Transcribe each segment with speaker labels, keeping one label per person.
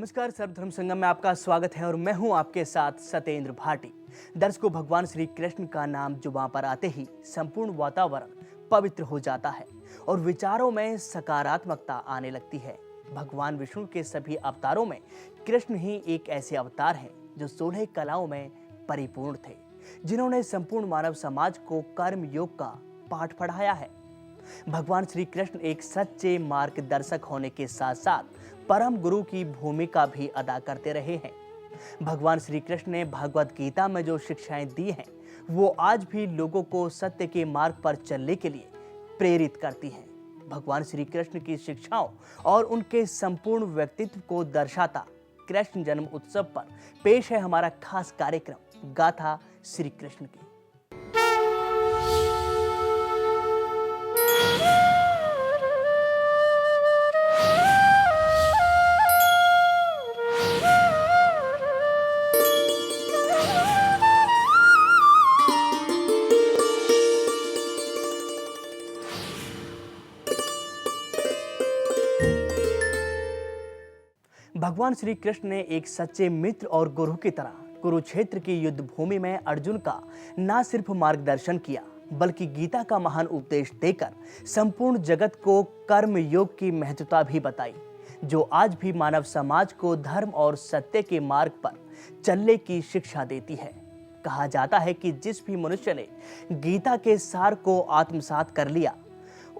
Speaker 1: नमस्कार, सर्वधर्म संगम में आपका स्वागत है और मैं हूं आपके साथ सतेंद्र भाटी। दर्शकों, भगवान श्री कृष्ण का नाम जुबां पर आते ही संपूर्ण वातावरण पवित्र हो जाता है और विचारों में सकारात्मकता आने लगती है। भगवान विष्णु के सभी अवतारों में कृष्ण ही एक ऐसे अवतार हैं जो 16 कलाओं में परिपूर्ण थे, जिन्होंने संपूर्ण मानव समाज को कर्म योग का पाठ पढ़ाया है। भगवान श्री कृष्ण एक सच्चे मार्गदर्शक होने के साथ साथ परम गुरु की भूमिका भी अदा करते रहे हैं। भगवान श्री कृष्ण ने भगवत गीता में जो शिक्षाएं दी हैं, वो आज भी लोगों को सत्य के मार्ग पर चलने के लिए प्रेरित करती हैं। भगवान श्री कृष्ण की शिक्षाओं और उनके संपूर्ण व्यक्तित्व को दर्शाता कृष्ण जन्म उत्सव पर पेश है हमारा खास कार्यक्रम गाथा श्री कृष्ण की। भगवान श्री कृष्ण ने एक सच्चे मित्र और गुरु की तरह कुरुक्षेत्र की युद्ध भूमि में अर्जुन का न सिर्फ मार्गदर्शन किया, बल्कि गीता का महान उपदेश देकर संपूर्ण जगत को कर्म योग की महत्वता भी बताई, जो आज भी मानव समाज को धर्म और सत्य के मार्ग पर चलने की शिक्षा देती है। कहा जाता है कि जिस भी मनुष्य ने गीता के सार को आत्मसात कर लिया,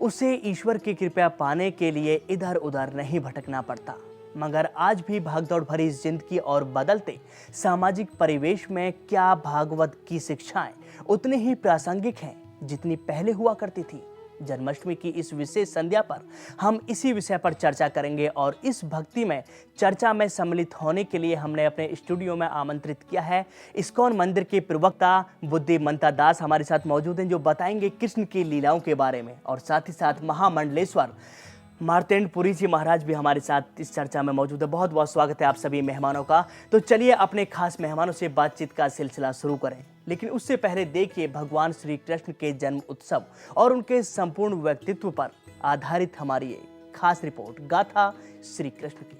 Speaker 1: उसे ईश्वर की कृपा पाने के लिए इधर उधर नहीं भटकना पड़ता। मगर आज भी भागदौड़ भरी जिंदगी और बदलते सामाजिक परिवेश में क्या भागवत की शिक्षाएं उतनी ही प्रासंगिक हैं जितनी पहले हुआ करती थी। जन्माष्टमी की इस विशेष संध्या पर हम इसी विषय पर चर्चा करेंगे और इस भक्ति में चर्चा में सम्मिलित होने के लिए हमने अपने स्टूडियो में आमंत्रित किया है इस्कॉन मंदिर के प्रवक्ता बुद्धिमंता दास हमारे साथ मौजूद हैं, जो बताएंगे कृष्ण की लीलाओं के बारे में। और साथ ही साथ महामंडलेश्वर मार्तेंडपुरी जी महाराज भी हमारे साथ इस चर्चा में मौजूद है। बहुत बहुत स्वागत है आप सभी मेहमानों का। तो चलिए अपने खास मेहमानों से बातचीत का सिलसिला शुरू करें, लेकिन उससे पहले देखिए भगवान श्री कृष्ण के जन्म उत्सव और उनके संपूर्ण व्यक्तित्व पर आधारित हमारी ये खास रिपोर्ट गाथा श्री कृष्ण की।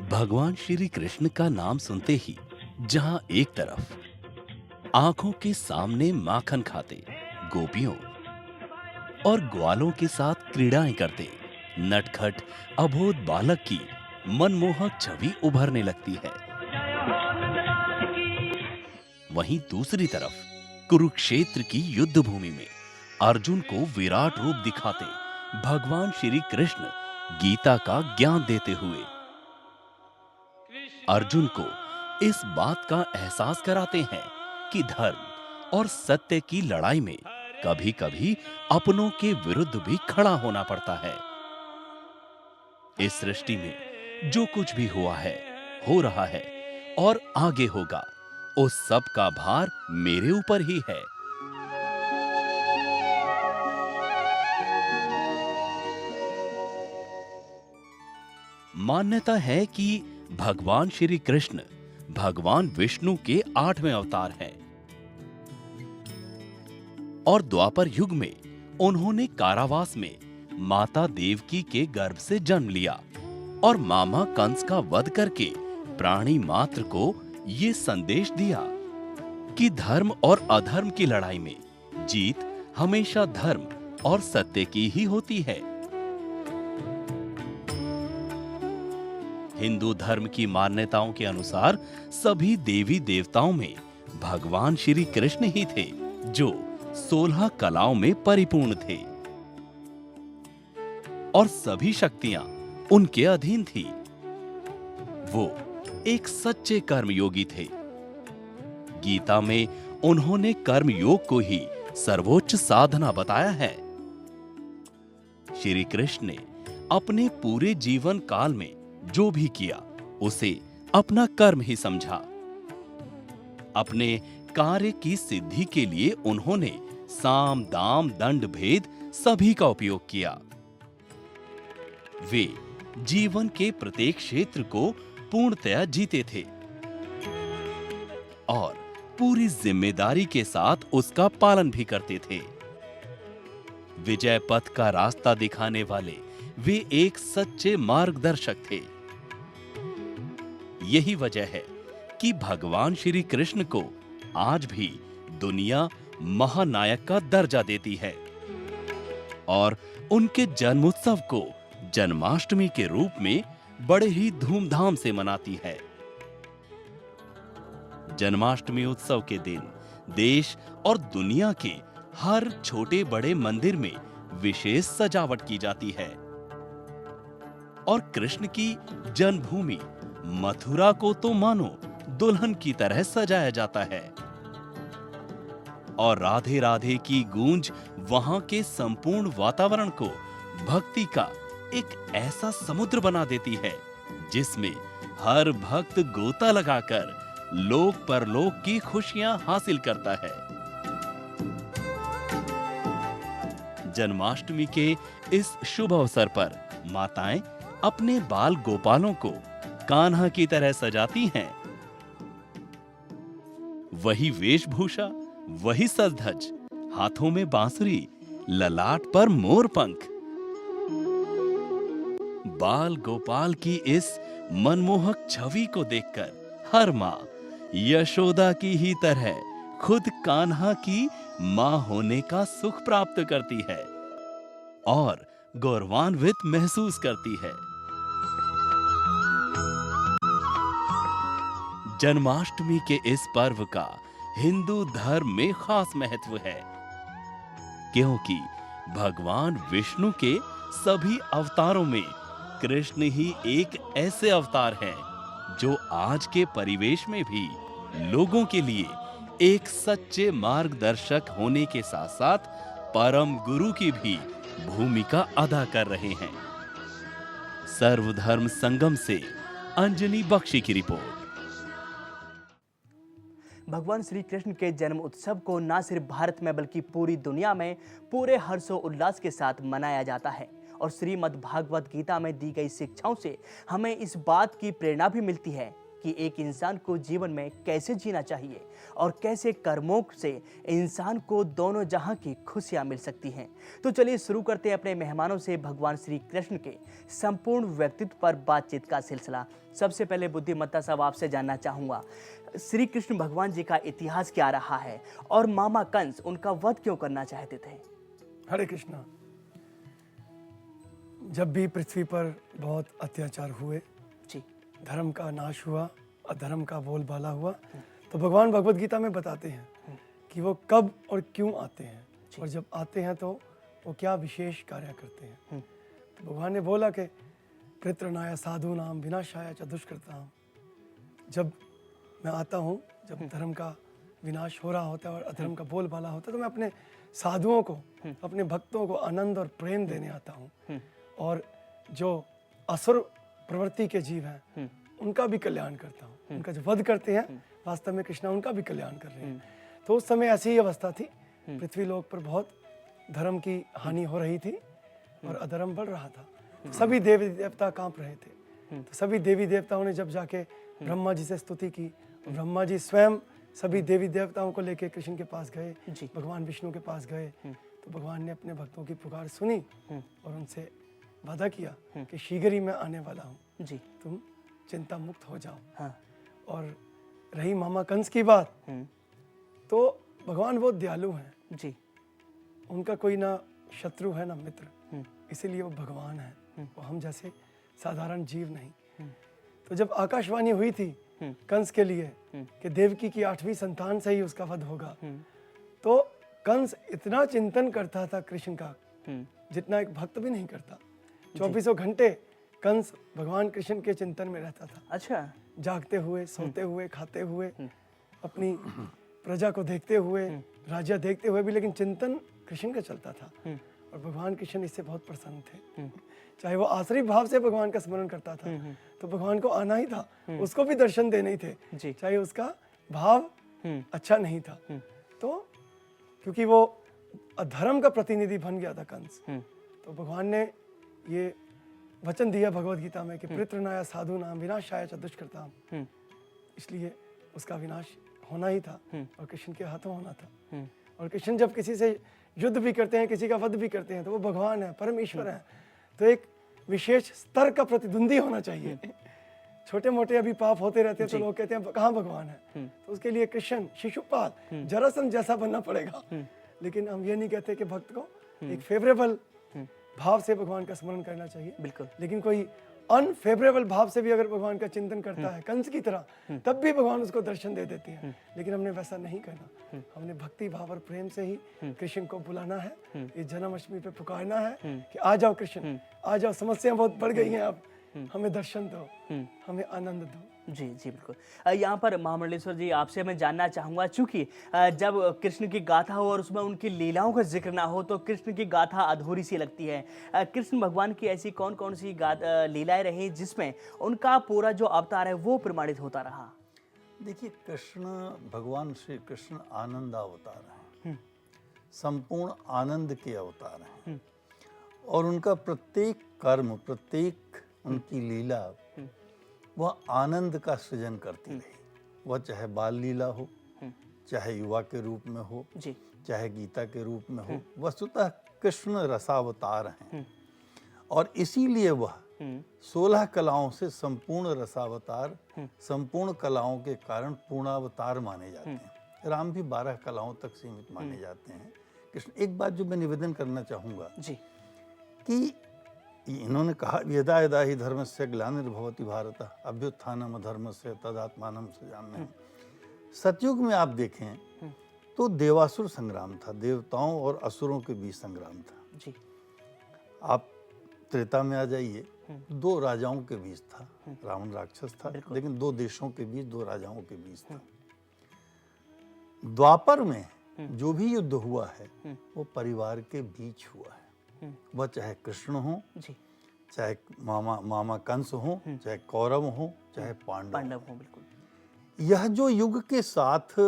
Speaker 2: भगवान श्री कृष्ण का नाम सुनते ही जहां एक तरफ आंखों के सामने माखन खाते गोपियों और ग्वालों के साथ क्रीड़ाएं करते नटखट अबोध बालक की मनमोहक छवि उभरने लगती है, वहीं दूसरी तरफ कुरुक्षेत्र की युद्ध भूमि में अर्जुन को विराट रूप दिखाते भगवान श्री कृष्ण गीता का ज्ञान देते हुए अर्जुन को इस बात का एहसास कराते हैं कि धर्म और सत्य की लड़ाई में कभी-कभी अपनों के विरुद्ध भी खड़ा होना पड़ता है। इस सृष्टि में जो कुछ भी हुआ है, हो रहा है और आगे होगा, उस सब का भार मेरे ऊपर ही है। मान्यता है कि भगवान श्री कृष्ण भगवान विष्णु के 8वें अवतार हैं और द्वापर युग में उन्होंने कारावास में माता देवकी के गर्भ से जन्म लिया और मामा कंस का वध करके प्राणी मात्र को ये संदेश दिया कि धर्म और अधर्म की लड़ाई में जीत हमेशा धर्म और सत्य की ही होती है। हिंदू धर्म की मान्यताओं के अनुसार सभी देवी देवताओं में भगवान श्री कृष्ण ही थे जो 16 कलाओं में परिपूर्ण थे और सभी शक्तियां उनके अधीन थी। वो एक सच्चे कर्मयोगी थे। गीता में उन्होंने कर्मयोग को ही सर्वोच्च साधना बताया है। श्री कृष्ण ने अपने पूरे जीवन काल में जो भी किया उसे अपना कर्म ही समझा। अपने कार्य की सिद्धि के लिए उन्होंने साम दाम दंड भेद सभी का उपयोग किया। वे जीवन के प्रत्येक क्षेत्र को पूर्णतया जीते थे और पूरी जिम्मेदारी के साथ उसका पालन भी करते थे। विजय पथ का रास्ता दिखाने वाले वे एक सच्चे मार्गदर्शक थे। यही वजह है कि भगवान श्री कृष्ण को आज भी दुनिया महानायक का दर्जा देती है और उनके जन्मोत्सव को जन्माष्टमी के रूप में बड़े ही धूमधाम से मनाती है। जन्माष्टमी उत्सव के दिन देश और दुनिया के हर छोटे बड़े मंदिर में विशेष सजावट की जाती है और कृष्ण की जन्मभूमि मथुरा को तो मानो दुल्हन की तरह सजाया जाता है और राधे राधे की गूंज वहां के संपूर्ण वातावरण को भक्ति का एक ऐसा समुद्र बना देती है जिसमें हर भक्त गोता लगाकर लोक परलोक की खुशियां हासिल करता है। जन्माष्टमी के इस शुभ अवसर पर माताएं अपने बाल गोपालों को कान्हा की तरह सजाती हैं। वही वेशभूषा, वही सज-धज, हाथों में बांसुरी, ललाट पर मोर पंख। बाल गोपाल की इस मनमोहक छवि को देखकर हर मां यशोदा की ही तरह खुद कान्हा की मां होने का सुख प्राप्त करती है और गौरवान्वित महसूस करती है। जन्माष्टमी के इस पर्व का हिंदू धर्म में खास महत्व है क्योंकि भगवान विष्णु के सभी अवतारों में कृष्ण ही एक ऐसे अवतार हैं जो आज के परिवेश में भी लोगों के लिए एक सच्चे मार्गदर्शक होने के साथ-साथ परम गुरु की भी भूमिका अदा कर रहे हैं। सर्वधर्म संगम से अंजनी बख्शी की रिपोर्ट।
Speaker 1: भगवान श्री कृष्ण के जन्म उत्सव को न सिर्फ भारत में बल्कि पूरी दुनिया में पूरे हर्षोल्लास के साथ मनाया जाता है और श्रीमद् भागवत गीता में दी गई शिक्षाओं से हमें इस बात की प्रेरणा भी मिलती है कि एक इंसान को जीवन में कैसे जीना चाहिए और कैसे कर्मों से इंसान को दोनों जहां की खुशियां मिल सकती हैं। तो चलिए शुरू करते हैं अपने मेहमानों से भगवान श्री कृष्ण के संपूर्ण व्यक्तित्व पर बातचीत का सिलसिला। सबसे पहले बुद्धिमत्ता साहब आपसे जानना चाहूँगा, श्री कृष्ण भगवान जी का इतिहास क्या रहा है और मामा कंस उनका वध क्यों करना चाहते थे?
Speaker 3: हरे कृष्णा। जब भी पृथ्वी पर बहुत अत्याचार हुए,
Speaker 1: जी,
Speaker 3: धर्म का नाश हुआ, अधर्म का बोलबाला हुआ, तो भगवान भगवत गीता में बताते हैं कि वो कब और क्यों आते हैं और जब आते हैं तो वो क्या विशेष कार्य करते हैं। तो भगवान ने बोला कि कृतनाय साधु नाम विनाशाय च दुष्कृताम। जब मैं आता हूँ, जब धर्म का विनाश हो रहा होता है और अधर्म का बोलबाला होता है, तो मैं अपने साधुओं को, अपने भक्तों को आनंद और प्रेम देने आता हूँ और जो असुर प्रवृत्ति के जीव हैं उनका भी कल्याण करता हूँ। उनका जो वध करते हैं वास्तव में कृष्णा उनका भी कल्याण कर रहे हैं। तो उस समय ऐसी ही अवस्था थी, पृथ्वी लोक पर बहुत धर्म की हानि हो रही थी और अधर्म बढ़ रहा था। सभी देवी देवता कांप रहे थे। तो सभी देवी देवताओं ने जब जाके ब्रह्मा जी से स्तुति की, ब्रह्मा जी स्वयं सभी देवी देवताओं को लेकर कृष्ण के पास गए, भगवान विष्णु के पास गए। तो भगवान ने अपने भक्तों की पुकार सुनी और उनसे वादा किया कि शीघ्र ही मैं आने वाला हूँ, तुम चिंता मुक्त हो जाओ।
Speaker 1: हाँ।
Speaker 3: और रही मामा कंस की बात, तो भगवान बहुत दयालु हैं
Speaker 1: जी,
Speaker 3: उनका कोई ना शत्रु है ना मित्र, इसीलिए वो भगवान है, वो हम जैसे साधारण जीव नहीं। तो जब आकाशवाणी हुई थी कंस के लिए कि देवकी की 8वीं संतान से ही उसका वध होगा, तो कंस इतना चिंतन करता था कृष्ण का जितना एक भक्त भी नहीं करता। 24 घंटे कंस भगवान कृष्ण के चिंतन में रहता था।
Speaker 1: अच्छा,
Speaker 3: जागते हुए, सोते हुए, खाते हुए, अपनी प्रजा को देखते हुए, राज्य देखते हुए भी, लेकिन चिंतन कृष्ण का चलता था और भगवान कृष्ण इससे बहुत प्रसन्न थे। चाहे वो आश्रित भाव से भगवान का स्मरण करता था तो भगवान को आना ही था, उसको भी दर्शन देने ही थे, चाहे उसका भाव अच्छा नहीं था। तो क्योंकि वो अधर्म का प्रतिनिधि बन गया था कंस, तो भगवान ने ये वचन दिया भगवत गीता में कि पृत्रनाय साधु नाम विनाशाय च दुष्कृताम, इसलिए उसका विनाश होना ही था और कृष्ण के हाथों होना था। और कृष्ण जब किसी से युद्ध भी करते हैं, किसी का वध भी करते हैं, तो वो भगवान है, परमेश्वर है। तो एक विशेष स्तर का प्रतिद्वंदी होना चाहिए। छोटे मोटे अभी पाप होते रहते हैं तो लोग कहते हैं कहाँ भगवान है, तो उसके लिए कृष्ण, शिशुपाल, जरासंध जैसा बनना पड़ेगा। लेकिन हम ये नहीं कहते कि भक्त को एक फेवरेबल भाव से भगवान का स्मरण करना चाहिए।
Speaker 1: बिल्कुल।
Speaker 3: लेकिन कोई अनफेवरेबल भाव से भी अगर भगवान का चिंतन करता है, कंस की तरह, तब भी भगवान उसको दर्शन दे देते हैं। लेकिन हमने वैसा नहीं करना। हमने भक्ति भाव और प्रेम से ही कृष्ण को बुलाना है। इस जन्माष्टमी पे पुकारना है कि आ जाओ कृष्ण, आ जाओ, समस्याएं बहुत बढ़ गई हैं, अब हमें दर्शन दो, हमें आनंद दो।
Speaker 1: जी जी बिल्कुल। यहाँ पर महामंडलेश्वर जी, आपसे मैं जानना चाहूँगा, चूंकि जब कृष्ण की गाथा हो और उसमें उनकी लीलाओं का जिक्र ना हो तो कृष्ण की गाथा अधूरी सी लगती है। कृष्ण भगवान की ऐसी कौन कौन सी लीलाएं रही जिसमें उनका पूरा जो अवतार है वो प्रमाणित होता रहा?
Speaker 4: देखिए, कृष्ण, भगवान श्री कृष्ण आनंद अवतार हैं, संपूर्ण आनंद के अवतार हैं। और उनका प्रत्येक कर्म, प्रत्येक उनकी लीला वह आनंद का सृजन करती रही। वह चाहे बाल लीला हो, चाहे युवा के रूप में हो, चाहे गीता के रूप में हो, वस्तुतः कृष्ण रसावतार हैं। और इसीलिए वह 16 कलाओं से संपूर्ण रसावतार, संपूर्ण कलाओं के कारण पूर्णावतार माने जाते हैं। राम भी 12 कलाओं तक सीमित माने जाते हैं। कृष्ण, एक बात जो मैं निवेदन करना चाहूँगा कि इन्होंने कहा, यदा यदा ही धर्मस्य ग्लानिर्भवति भारत अभ्युत्थानम अधर्मस्य तदात्मानं सृजाम्यहम्। सतयुग में आप देखें तो देवासुर संग्राम था, देवताओं और असुरों के बीच संग्राम था। आप त्रेता में आ जाइए, 2 राजाओं के बीच था, रावण राक्षस था, लेकिन 2 देशों के बीच, 2 राजाओं के बीच था। द्वापर में जो भी युद्ध हुआ है वो परिवार के बीच हुआ है। वह चाहे कृष्ण हो, चाहे मामा कंस हो, चाहे कौरव हो, चाहे पांडव हो।
Speaker 1: बिल्कुल।
Speaker 4: यह जो युग के साथ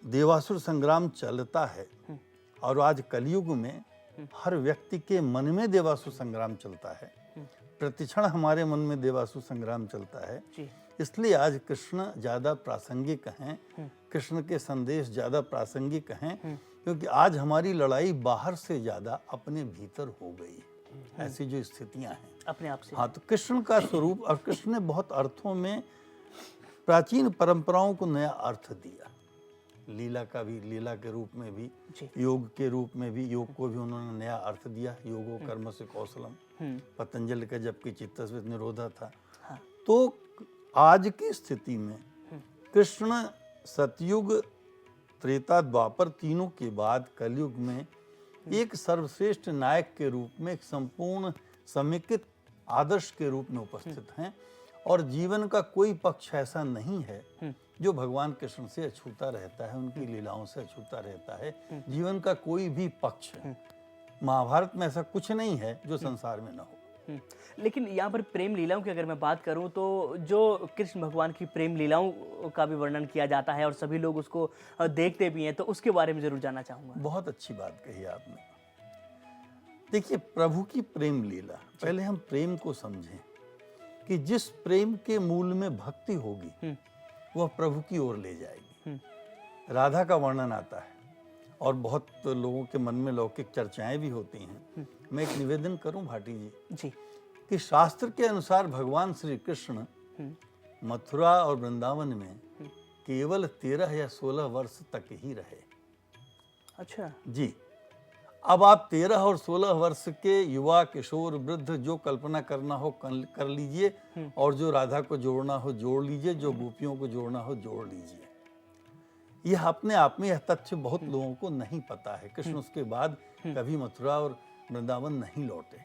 Speaker 4: देवासुर संग्राम चलता है, और आज कलयुग में हर व्यक्ति के मन में देवासुर संग्राम चलता है, प्रतिक्षण हमारे मन में देवासुर संग्राम चलता है। इसलिए आज कृष्ण ज्यादा प्रासंगिक हैं, कृष्ण के संदेश ज्यादा प्रासंगिक हैं, क्योंकि आज हमारी लड़ाई बाहर से ज्यादा अपने भीतर हो गई। ऐसी जो स्थितियां हैं
Speaker 1: अपने आप से।
Speaker 4: हाँ, तो कृष्ण का स्वरूप, और कृष्ण ने बहुत अर्थों में प्राचीन परंपराओं को नया अर्थ दिया। लीला का भी, लीला के रूप में भी, योग के रूप में भी, योग को भी उन्होंने नया अर्थ दिया। योगो कर्म से कौशलम, पतंजलि का जबकि चित्तस्वित निरोधा था। तो आज की स्थिति में कृष्ण सतयुग, त्रेता, द्वापर तीनों के बाद कलयुग में एक सर्वश्रेष्ठ नायक के रूप में, एक संपूर्ण समेकित आदर्श के रूप में उपस्थित हैं। और जीवन का कोई पक्ष ऐसा नहीं है जो भगवान कृष्ण से अछूता रहता है, उनकी लीलाओं से अछूता रहता है। जीवन का कोई भी पक्ष, महाभारत में ऐसा कुछ नहीं है जो संसार में ना हो।
Speaker 1: लेकिन यहाँ पर प्रेम लीलाओं की अगर मैं बात करूँ तो जो कृष्ण भगवान की प्रेम लीलाओं का भी वर्णन किया जाता है और सभी लोग उसको देखते भी हैं, तो उसके बारे में जरूर जानना चाहूँगा।
Speaker 4: बहुत अच्छी बात कही आपने। देखिए, प्रभु की प्रेम लीला, पहले हम प्रेम को समझें कि जिस प्रेम के मूल में भक्ति होगी वह प्रभु की ओर ले जाएगी। राधा का वर्णन आता है और बहुत लोगों के मन में लौकिक चर्चाएं भी होती हैं। मैं एक निवेदन करूं भाटी जी कि शास्त्र के अनुसार भगवान श्री कृष्ण मथुरा और वृंदावन में केवल 13 या 16 वर्ष तक ही रहे।
Speaker 1: अच्छा
Speaker 4: जी। अब आप 13 और 16 वर्ष के युवा, किशोर, वृद्ध जो कल्पना करना हो कर लीजिए, और जो राधा को जोड़ना हो जोड़ लीजिए, जो गोपियों को जोड़ना हो जोड़ लीजिए। यह अपने आप में, यह तथ्य बहुत लोगों को नहीं पता है। कृष्ण उसके बाद कभी मथुरा और वृंदावन नहीं लौटे।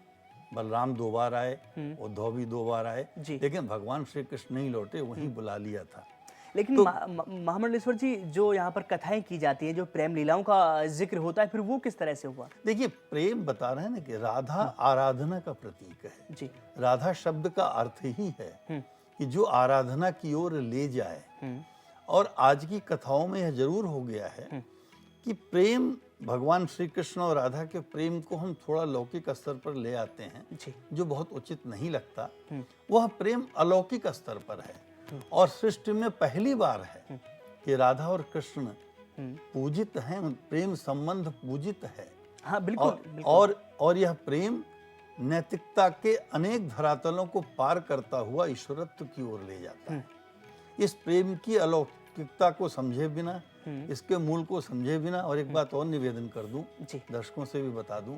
Speaker 4: बलराम 2 बार आए, उद्धव भी 2 बार आए, लेकिन भगवान श्री कृष्ण नहीं लौटे, वहीं बुला लिया था।
Speaker 1: लेकिन तो, महामंडलेश्वर जी, जो यहाँ पर कथाएं की जाती हैं, जो प्रेम लीलाओं का जिक्र होता है, फिर वो किस तरह से हुआ?
Speaker 4: देखिए, प्रेम बता रहे हैं ना कि राधा आराधना का प्रतीक है
Speaker 1: जी।
Speaker 4: राधा शब्द का अर्थ ही है कि जो आराधना की ओर ले जाए। और आज की कथाओं में यह जरूर हो गया है कि प्रेम, भगवान श्री कृष्ण और राधा के प्रेम को हम थोड़ा लौकिक स्तर पर ले आते हैं, जो बहुत उचित नहीं लगता। वह प्रेम अलौकिक स्तर पर है, और सृष्टि में पहली बार है कि राधा और कृष्ण पूजित हैं, प्रेम संबंध पूजित है।
Speaker 1: हाँ बिल्कुल,
Speaker 4: और यह प्रेम नैतिकता के अनेक धरातलों को पार करता हुआ ईश्वरत्व की ओर ले जाता है। इस प्रेम की अलौकिकता को समझे बिना, इसके मूल को समझे बिना, और एक बात और निवेदन कर दूं,
Speaker 1: जी।
Speaker 4: दर्शकों से भी बता दूं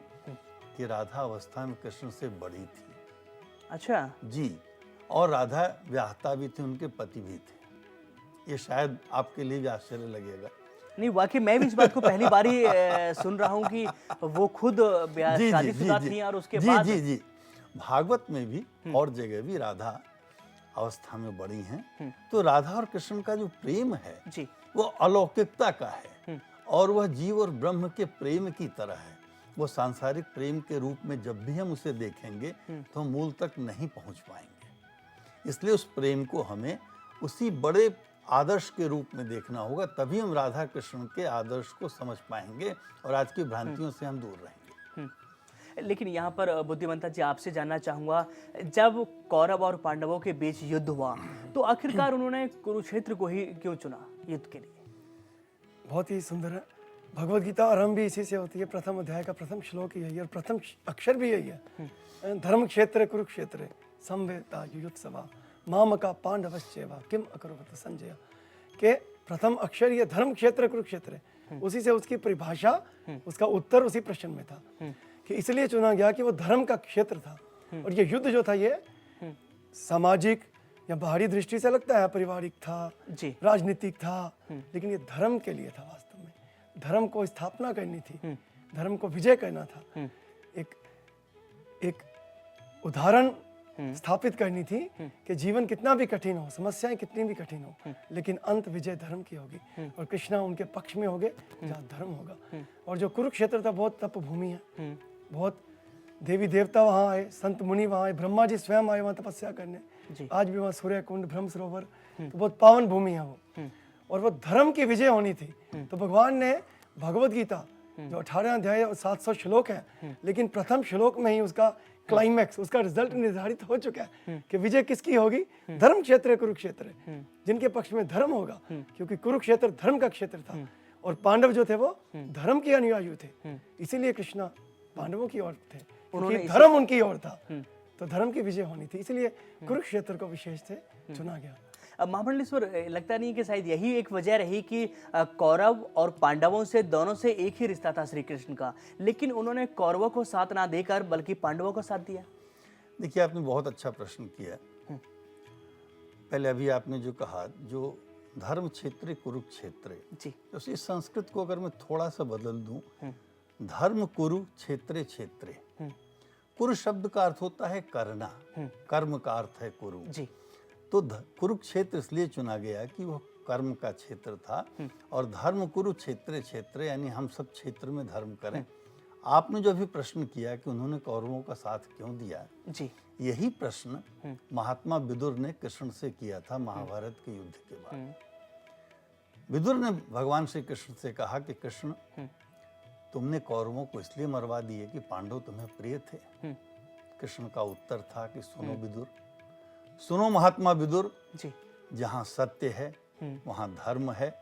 Speaker 4: कि राधा अवस्था में कृष्ण से बड़ी थी।
Speaker 1: अच्छा
Speaker 4: जी, और राधा व्याहता भी थी, उनके पति भी थे। ये शायद आपके लिए भी आश्चर्य लगेगा।
Speaker 1: नहीं, वाकई मैं भी इस बात को पहली बार ही सुन रहा हूँ कि वो खुद शादीशुदा थी और उसके बाद
Speaker 4: जी भागवत में भी और जगह भी राधा अवस्था में बड़ी हैं। तो राधा और कृष्ण का जो प्रेम है
Speaker 1: जी,
Speaker 4: वो अलौकिकता का है, और वह जीव और ब्रह्म के प्रेम की तरह है। वो सांसारिक प्रेम के रूप में जब भी हम उसे देखेंगे तो हम मूल तक नहीं पहुंच पाएंगे। इसलिए उस प्रेम को हमें उसी बड़े आदर्श के रूप में देखना होगा, तभी हम राधा कृष्ण के आदर्श को समझ पाएंगे और आज की भ्रांतियों से हम दूर रहेंगे।
Speaker 1: लेकिन यहाँ पर बुद्धिमंता जी, आपसे जानना चाहूंगा, जब कौरव और पांडवों के बीच युद्ध हुआ तो आखिरकार उन्होंने कुरुक्षेत्र को ही क्यों चुना युद्ध के लिए?
Speaker 3: बहुत ही सुंदर है। भगवत गीता आरंभ भी इसी से होती है। प्रथम अध्याय का प्रथम श्लोक यही है और प्रथम अक्षर भी यही है। धर्म क्षेत्र कुरुक्षेत्र संवेता युयुत्सवा मामका पांडवश्चैव किम अकरोत संजय। के प्रथम अक्षर ये धर्म क्षेत्र कुरुक्षेत्र है। उसी से उसकी परिभाषा, उसका उत्तर उसी प्रश्न में था कि इसलिए चुना गया कि वो धर्म का क्षेत्र था। और ये युद्ध जो था ये सामाजिक या बाहरी दृष्टि से लगता है पारिवारिक था, राजनीतिक था, लेकिन ये धर्म के लिए था। वास्तव में धर्म को स्थापना करनी थी, धर्म को विजय करना था, एक उदाहरण स्थापित करनी थी कि जीवन कितना भी कठिन हो, समस्याएं कितनी भी कठिन हो, लेकिन अंत विजय धर्म की होगी और कृष्णा उनके पक्ष में होंगे जहाँ धर्म होगा। और जो कुरुक्षेत्र था बहुत तप भूमि है, बहुत देवी देवता वहाँ आए, संत मुनि वहाँ आए, ब्रह्मा जी स्वयं आए वहाँ तपस्या करने। आज भी वहाँ सूर्य कुंड, ब्रह्म सरोवर, तो बहुत पावन भूमि है वो। और वो धर्म की विजय होनी थी। तो भगवान ने भगवत गीता जो 18 अध्याय और 700 श्लोक है, लेकिन प्रथम श्लोक में ही उसका क्लाइमैक्स, उसका रिजल्ट निर्धारित हो चुका है कि विजय किसकी होगी। धर्म क्षेत्र कुरुक्षेत्र, जिनके पक्ष में धर्म होगा, क्योंकि कुरुक्षेत्र धर्म का क्षेत्र था और पांडव जो थे वो धर्म के अनुयायी थे। इसीलिए कृष्णा पांडवों की ओर थे, क्योंकि धर्म उनकी ओर था, तो धर्म की विजय होनी थी। इसलिए कुरुक्षेत्र को विशेष से चुना गया।
Speaker 1: महामंडलेश्वर, लगता नहीं कि शायद यही एक वजह रही कि कौरव और पांडवों से, दोनों से एक ही रिश्ता था श्री कृष्ण का, लेकिन उन्होंने कौरवों को साथ ना देकर बल्कि पांडवों को साथ दिया?
Speaker 4: देखिए, आपने बहुत अच्छा प्रश्न किया। पहले अभी आपने जो कहा, जो धर्म क्षेत्र कुरुक्षेत्र जी, तो इस संस्कृत को अगर मैं थोड़ा सा बदल दूं, धर्म कुरु क्षेत्रे क्षेत्रे। कुरु शब्द का अर्थ होता है करना, कर्म का अर्थ है कुरु जी। तो कुरुक्षेत्र इसलिए चुना गया कि वह कर्म का क्षेत्र था, और धर्म कुरु क्षेत्रे क्षेत्र यानी हम सब क्षेत्र में धर्म करें। आपने जो भी प्रश्न किया कि उन्होंने कौरवों का साथ क्यों दिया जी, यही प्रश्न महात्मा विदुर ने कृष्ण से किया था महाभारत के युद्ध के बाद। विदुर ने भगवान श्री कृष्ण से कहा कि कृष्ण, तुमने कौरवों को इसलिए मरवा दिए कि पांडव तुम्हें प्रिय थे। कृष्ण का उत्तर था कि सुनो विदुर, सुनो महात्मा विदुर जी, जहाँ सत्य है वहाँ धर्म है,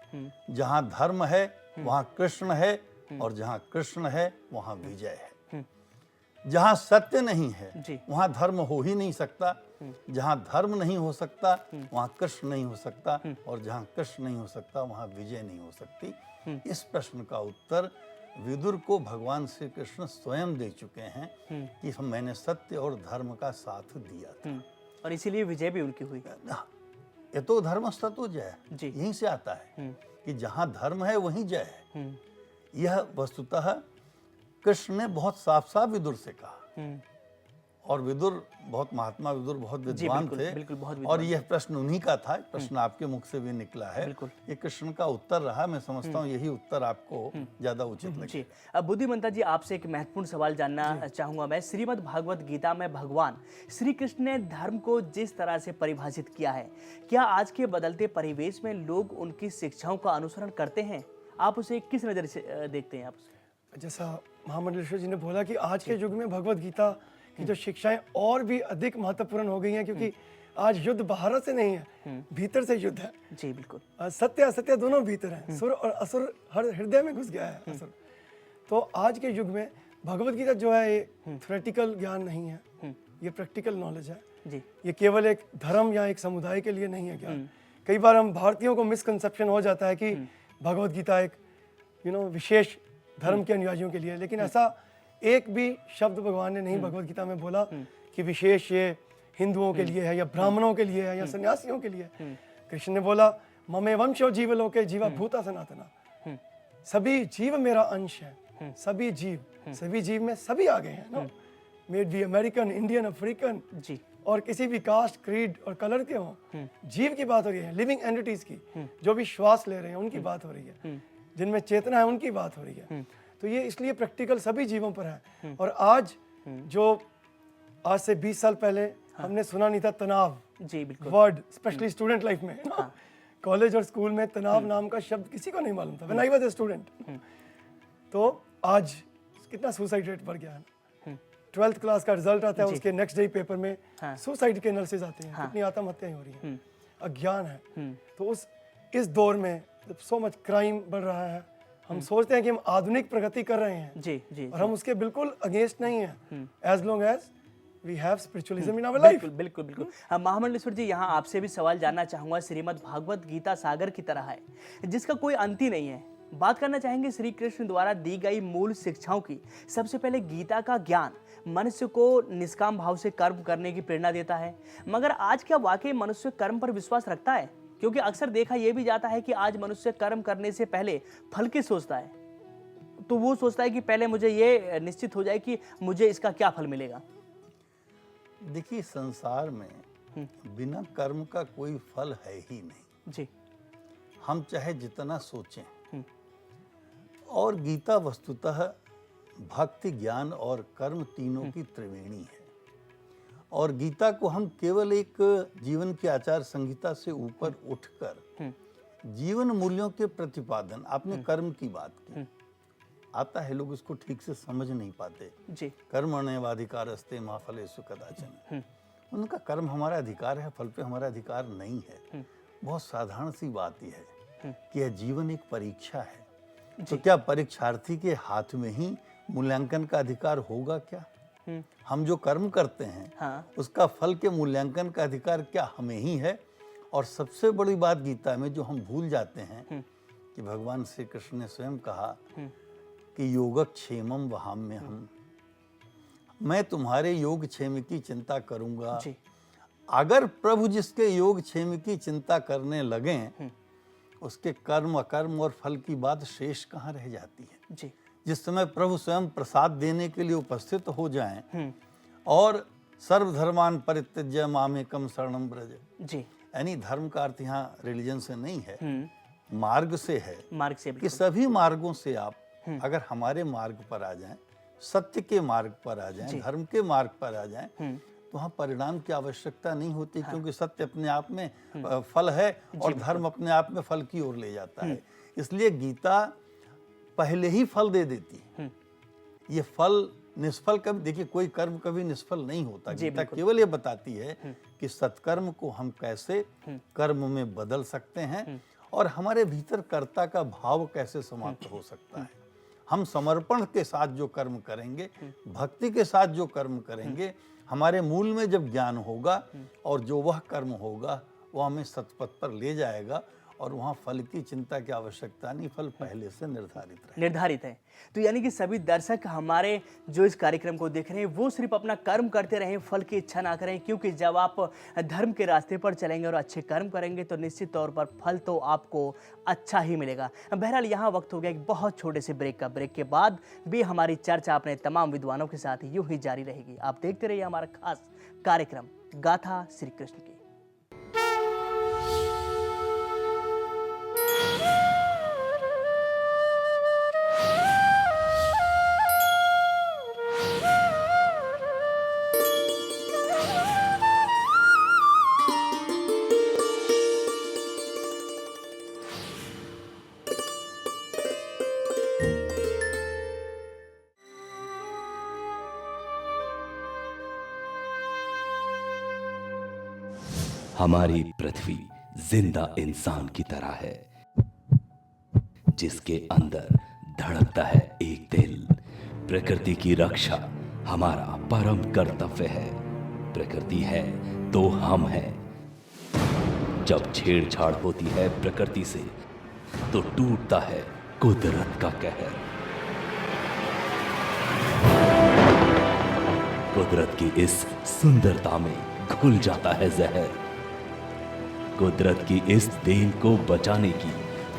Speaker 4: जहाँ धर्म है वहाँ कृष्ण है, और जहाँ कृष्ण है वहाँ विजय है। जहाँ सत्य नहीं है वहाँ धर्म हो ही नहीं सकता, जहाँ धर्म नहीं हो सकता वहाँ कृष्ण नहीं हो सकता, और जहाँ कृष्ण नहीं हो सकता वहाँ विजय नहीं हो सकती। इस प्रश्न का उत्तर विदुर को भगवान श्री कृष्ण स्वयं दे चुके हैं कि मैंने सत्य और धर्म का साथ दिया था,
Speaker 1: और इसीलिए विजय भी उनकी हुई।
Speaker 4: ये तो धर्मस्ततो जय यहीं से आता है कि जहाँ धर्म है वहीं जय है। यह वस्तुतः कृष्ण ने बहुत साफ साफ विदुर से कहा, और विदुर बहुत, महात्मा विदुर बहुत विद्वान थे, बहुत और यह प्रश्न उन्हीं का था। प्रश्न आपके मुख से भी निकला है, ये कृष्ण का उत्तर रहा। मैं समझता हूँ यही उत्तर आपको ज्यादा उचित लगे।
Speaker 1: अब बुद्धिमंता जी, आपसे एक महत्वपूर्ण सवाल जानना चाहूंगा मैं। श्रीमद् भागवत गीता में भगवान श्री कृष्ण ने धर्म को जिस तरह से परिभाषित किया है, क्या आज के बदलते परिवेश में लोग उनकी शिक्षाओं का अनुसरण करते हैं? आप उसे किस नजर से देखते हैं? आप उसे,
Speaker 3: जैसा महामंडलेश्वर जी ने बोला कि आज के युग में भगवत गीता की जो शिक्षाएं और भी अधिक महत्वपूर्ण हो गई हैं, क्योंकि आज युद्ध बाहर से नहीं है, भीतर से युद्ध है।
Speaker 1: जी बिल्कुल।
Speaker 3: सत्य असत्य दोनों भीतर हैं, सुर और असुर हर हृदय में घुस गया है असुर। तो आज के युग में भगवत गीता जो है ये थ्योरेटिकल ज्ञान नहीं है, ये प्रैक्टिकल नॉलेज है।
Speaker 1: जी
Speaker 3: ये केवल एक धर्म या एक समुदाय के लिए नहीं है ज्ञान। कई बार हम भारतीयों को मिसकंसेप्शन हो जाता है कि भगवत गीता एक विशेष धर्म के अनुयायियों के लिए, लेकिन ऐसा एक भी शब्द भगवान ने नहीं भगवत गीता में बोला कि विशेष ये हिंदुओं के लिए है या ब्राह्मणों के लिए है या सन्यासियों के लिए है। कृष्ण ने बोला ममे वंशो जीवलोके जीवा भूता सनातना, सभी जीव मेरा अंश है। सभी जीव में सभी आ गए हैं ना, maybe American, Indian, African
Speaker 1: जी
Speaker 3: और किसी भी कास्ट, क्रीड और कलर के हों। जीव की बात हो रही है, लिविंग एंटिटीज की, जो भी श्वास ले रहे हैं उनकी बात हो रही है, जिनमें चेतना है उनकी बात हो रही है। तो ये इसलिए प्रैक्टिकल सभी जीवों पर है। और आज से 20 साल पहले हमने सुना नहीं था तनाव
Speaker 1: जी बिल्कुल।
Speaker 3: वर्ड, स्पेशली स्टूडेंट लाइफ में, कॉलेज और स्कूल में तनाव नाम का शब्द किसी को नहीं मालूम था when I was a student. तो आज कितना सुसाइड रेट बढ़ गया है। 12th क्लास का रिजल्ट आता है, उसके नेक्स्ट डे पेपर में सुसाइड के एनालिसिस आते हैं, कितनी आत्महत्याएं हो रही हैं। अज्ञान है। तो इस दौर में जब सो मच क्राइम बढ़ रहा है, हम सोचते हैं कि हम आधुनिक प्रगति कर रहे हैं
Speaker 1: जी जी
Speaker 3: और हम उसके बिल्कुल अगेंस्ट नहीं हैं, as long as we have spiritualism in our life.
Speaker 1: बिल्कुल बिल्कुल बिल्कुल। महामंडलेश्वर जी, यहाँ आपसे भी सवाल जानना चाहूंगा। श्रीमद् भागवत गीता सागर की तरह है जिसका कोई अंत ही नहीं है। बात करना चाहेंगे श्री कृष्ण द्वारा दी गई मूल शिक्षाओं की। सबसे पहले गीता का ज्ञान मनुष्य को निष्काम भाव से कर्म करने की प्रेरणा देता है, मगर आज क्या वाकई मनुष्य कर्म पर विश्वास रखता है? क्योंकि अक्सर देखा यह भी जाता है कि आज मनुष्य कर्म करने से पहले फल की सोचता है। तो वो सोचता है कि पहले मुझे ये निश्चित हो जाए कि मुझे इसका क्या फल मिलेगा।
Speaker 4: देखिए, संसार में बिना कर्म का कोई फल है ही नहीं
Speaker 1: जी।
Speaker 4: हम चाहे जितना सोचें। और गीता वस्तुतः भक्ति, ज्ञान और कर्म तीनों की त्रिवेणी है। और गीता को हम केवल एक जीवन की आचार संहिता से ऊपर उठकर जीवन मूल्यों के प्रतिपादन, आपने कर्म की बात की, आता है लोग इसको ठीक से समझ नहीं पाते।
Speaker 1: जी।
Speaker 4: कर्मण्येवाधिकारस्ते मा फलेषु कदाचन। उनका कर्म हमारा अधिकार है, फल पे हमारा अधिकार नहीं है। बहुत साधारण सी बात यह है कि यह जीवन एक परीक्षा है। तो क्या परीक्षार्थी के हाथ में ही मूल्यांकन का अधिकार होगा क्या? हम जो कर्म करते हैं उसका फल के मूल्यांकन का अधिकार क्या हमें ही है? और सबसे बड़ी बात गीता में जो हम भूल जाते हैं कि भगवान श्री कृष्ण ने स्वयं कहा कि योगक्षेमम वहाम्यहम्, मैं तुम्हारे योगक्षेम की चिंता करूंगा। अगर प्रभु जिसके योगक्षेम की चिंता करने लगें, उसके कर्म, अकर्म और फल की बात शेष कहाँ रह जाती है?
Speaker 1: जी।
Speaker 4: जिस समय प्रभु स्वयं प्रसाद देने के लिए उपस्थित हो जाएं और सर्वधर्मान परित्यज्य मामेकम शरणं व्रज,
Speaker 1: जी,
Speaker 4: यानी धर्म का अर्थ यहाँ रिलीजन से नहीं है, मार्ग से है।
Speaker 1: मार्ग से
Speaker 4: कि सभी मार्गों से आप अगर हमारे मार्ग पर आ जाएं, सत्य के मार्ग पर आ जाएं, धर्म के मार्ग पर आ जाएं, तो वहाँ परिणाम की आवश्यकता नहीं होती। क्योंकि सत्य अपने आप में फल है और धर्म अपने आप में फल की ओर ले जाता है। इसलिए गीता पहले ही फल दे देती है। ये फल निष्फल कभी, देखिए कोई कर्म कभी निष्फल नहीं होता। गीता केवल ये बताती है कि सत्कर्म को हम कैसे कर्म में बदल सकते हैं और हमारे भीतर कर्ता का भाव कैसे समाप्त हो सकता है। हम समर्पण के साथ जो कर्म करेंगे, भक्ति के साथ जो कर्म करेंगे, हमारे मूल में जब ज्ञान होगा और जो वह कर्म होगा वो हमें सतपथ पर ले जाएगा और वहाँ फल की चिंता की आवश्यकता नहीं, फल पहले से निर्धारित है।
Speaker 1: तो यानी कि सभी दर्शक हमारे जो इस कार्यक्रम को देख रहे हैं वो सिर्फ अपना कर्म करते रहें, फल की इच्छा ना करें। क्योंकि जब आप धर्म के रास्ते पर चलेंगे और अच्छे कर्म करेंगे तो निश्चित तौर पर फल तो आपको अच्छा ही मिलेगा। बहरहाल यहाँ वक्त हो गया एक बहुत छोटे से ब्रेक का। ब्रेक के बाद भी हमारी चर्चा अपने तमाम विद्वानों के साथ यूं ही जारी रहेगी। आप देखते रहिए हमारा खास कार्यक्रम गाथा श्री कृष्ण की।
Speaker 2: हमारी पृथ्वी जिंदा इंसान की तरह है, जिसके अंदर धड़कता है एक दिल। प्रकृति की रक्षा हमारा परम कर्तव्य है। प्रकृति है तो हम हैं। जब छेड़छाड़ होती है प्रकृति से तो टूटता है कुदरत का कहर। कुदरत की इस सुंदरता में घुल जाता है जहर। कुदरत की इस देन को बचाने की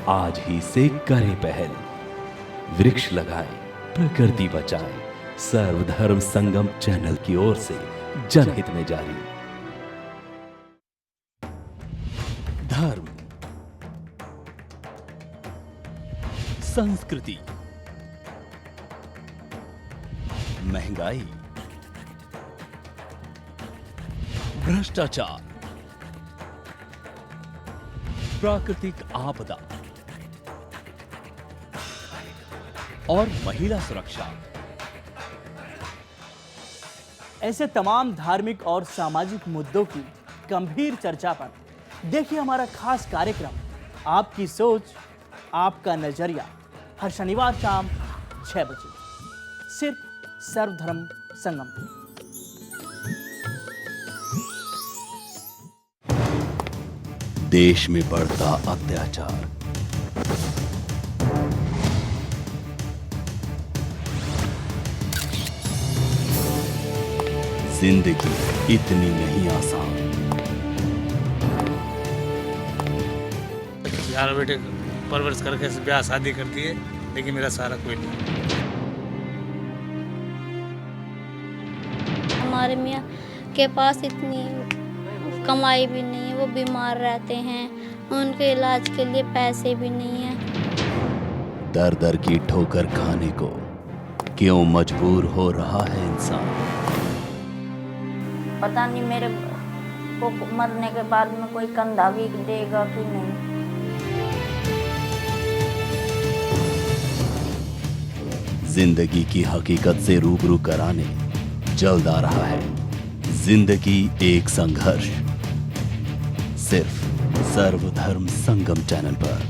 Speaker 2: आज ही से करें पहल। वृक्ष लगाएं, प्रकृति बचाएं। सर्वधर्म संगम चैनल की ओर से जनहित में जारी। धर्म, संस्कृति, महंगाई, भ्रष्टाचार, प्राकृतिक आपदा और महिला सुरक्षा,
Speaker 1: ऐसे तमाम धार्मिक और सामाजिक मुद्दों की गंभीर चर्चा पर देखिए हमारा खास कार्यक्रम आपकी सोच आपका नजरिया, हर शनिवार शाम 6 बजे सिर्फ सर्वधर्म संगम पे।
Speaker 2: देश में बढ़ता अत्याचार, जिंदगी इतनी नहीं आसान।
Speaker 5: यार बेटे परवरिश करके ब्याह शादी करती है, लेकिन मेरा सहारा कोई नहीं।
Speaker 6: हमारे मियाँ के पास इतनी कमाई भी नहीं है, वो बीमार रहते हैं, उनके इलाज के लिए पैसे भी नहीं हैं।
Speaker 2: दर दर की ठोकर खाने को क्यों मजबूर हो रहा है इंसान?
Speaker 6: पता नहीं मेरे को मरने के बाद में कोई कंधा भी देगा कि नहीं।
Speaker 2: जिंदगी की हकीकत से रूबरू कराने जल्द आ रहा है जिंदगी एक संघर्ष, सिर्फ सर्वधर्म संगम चैनल पर।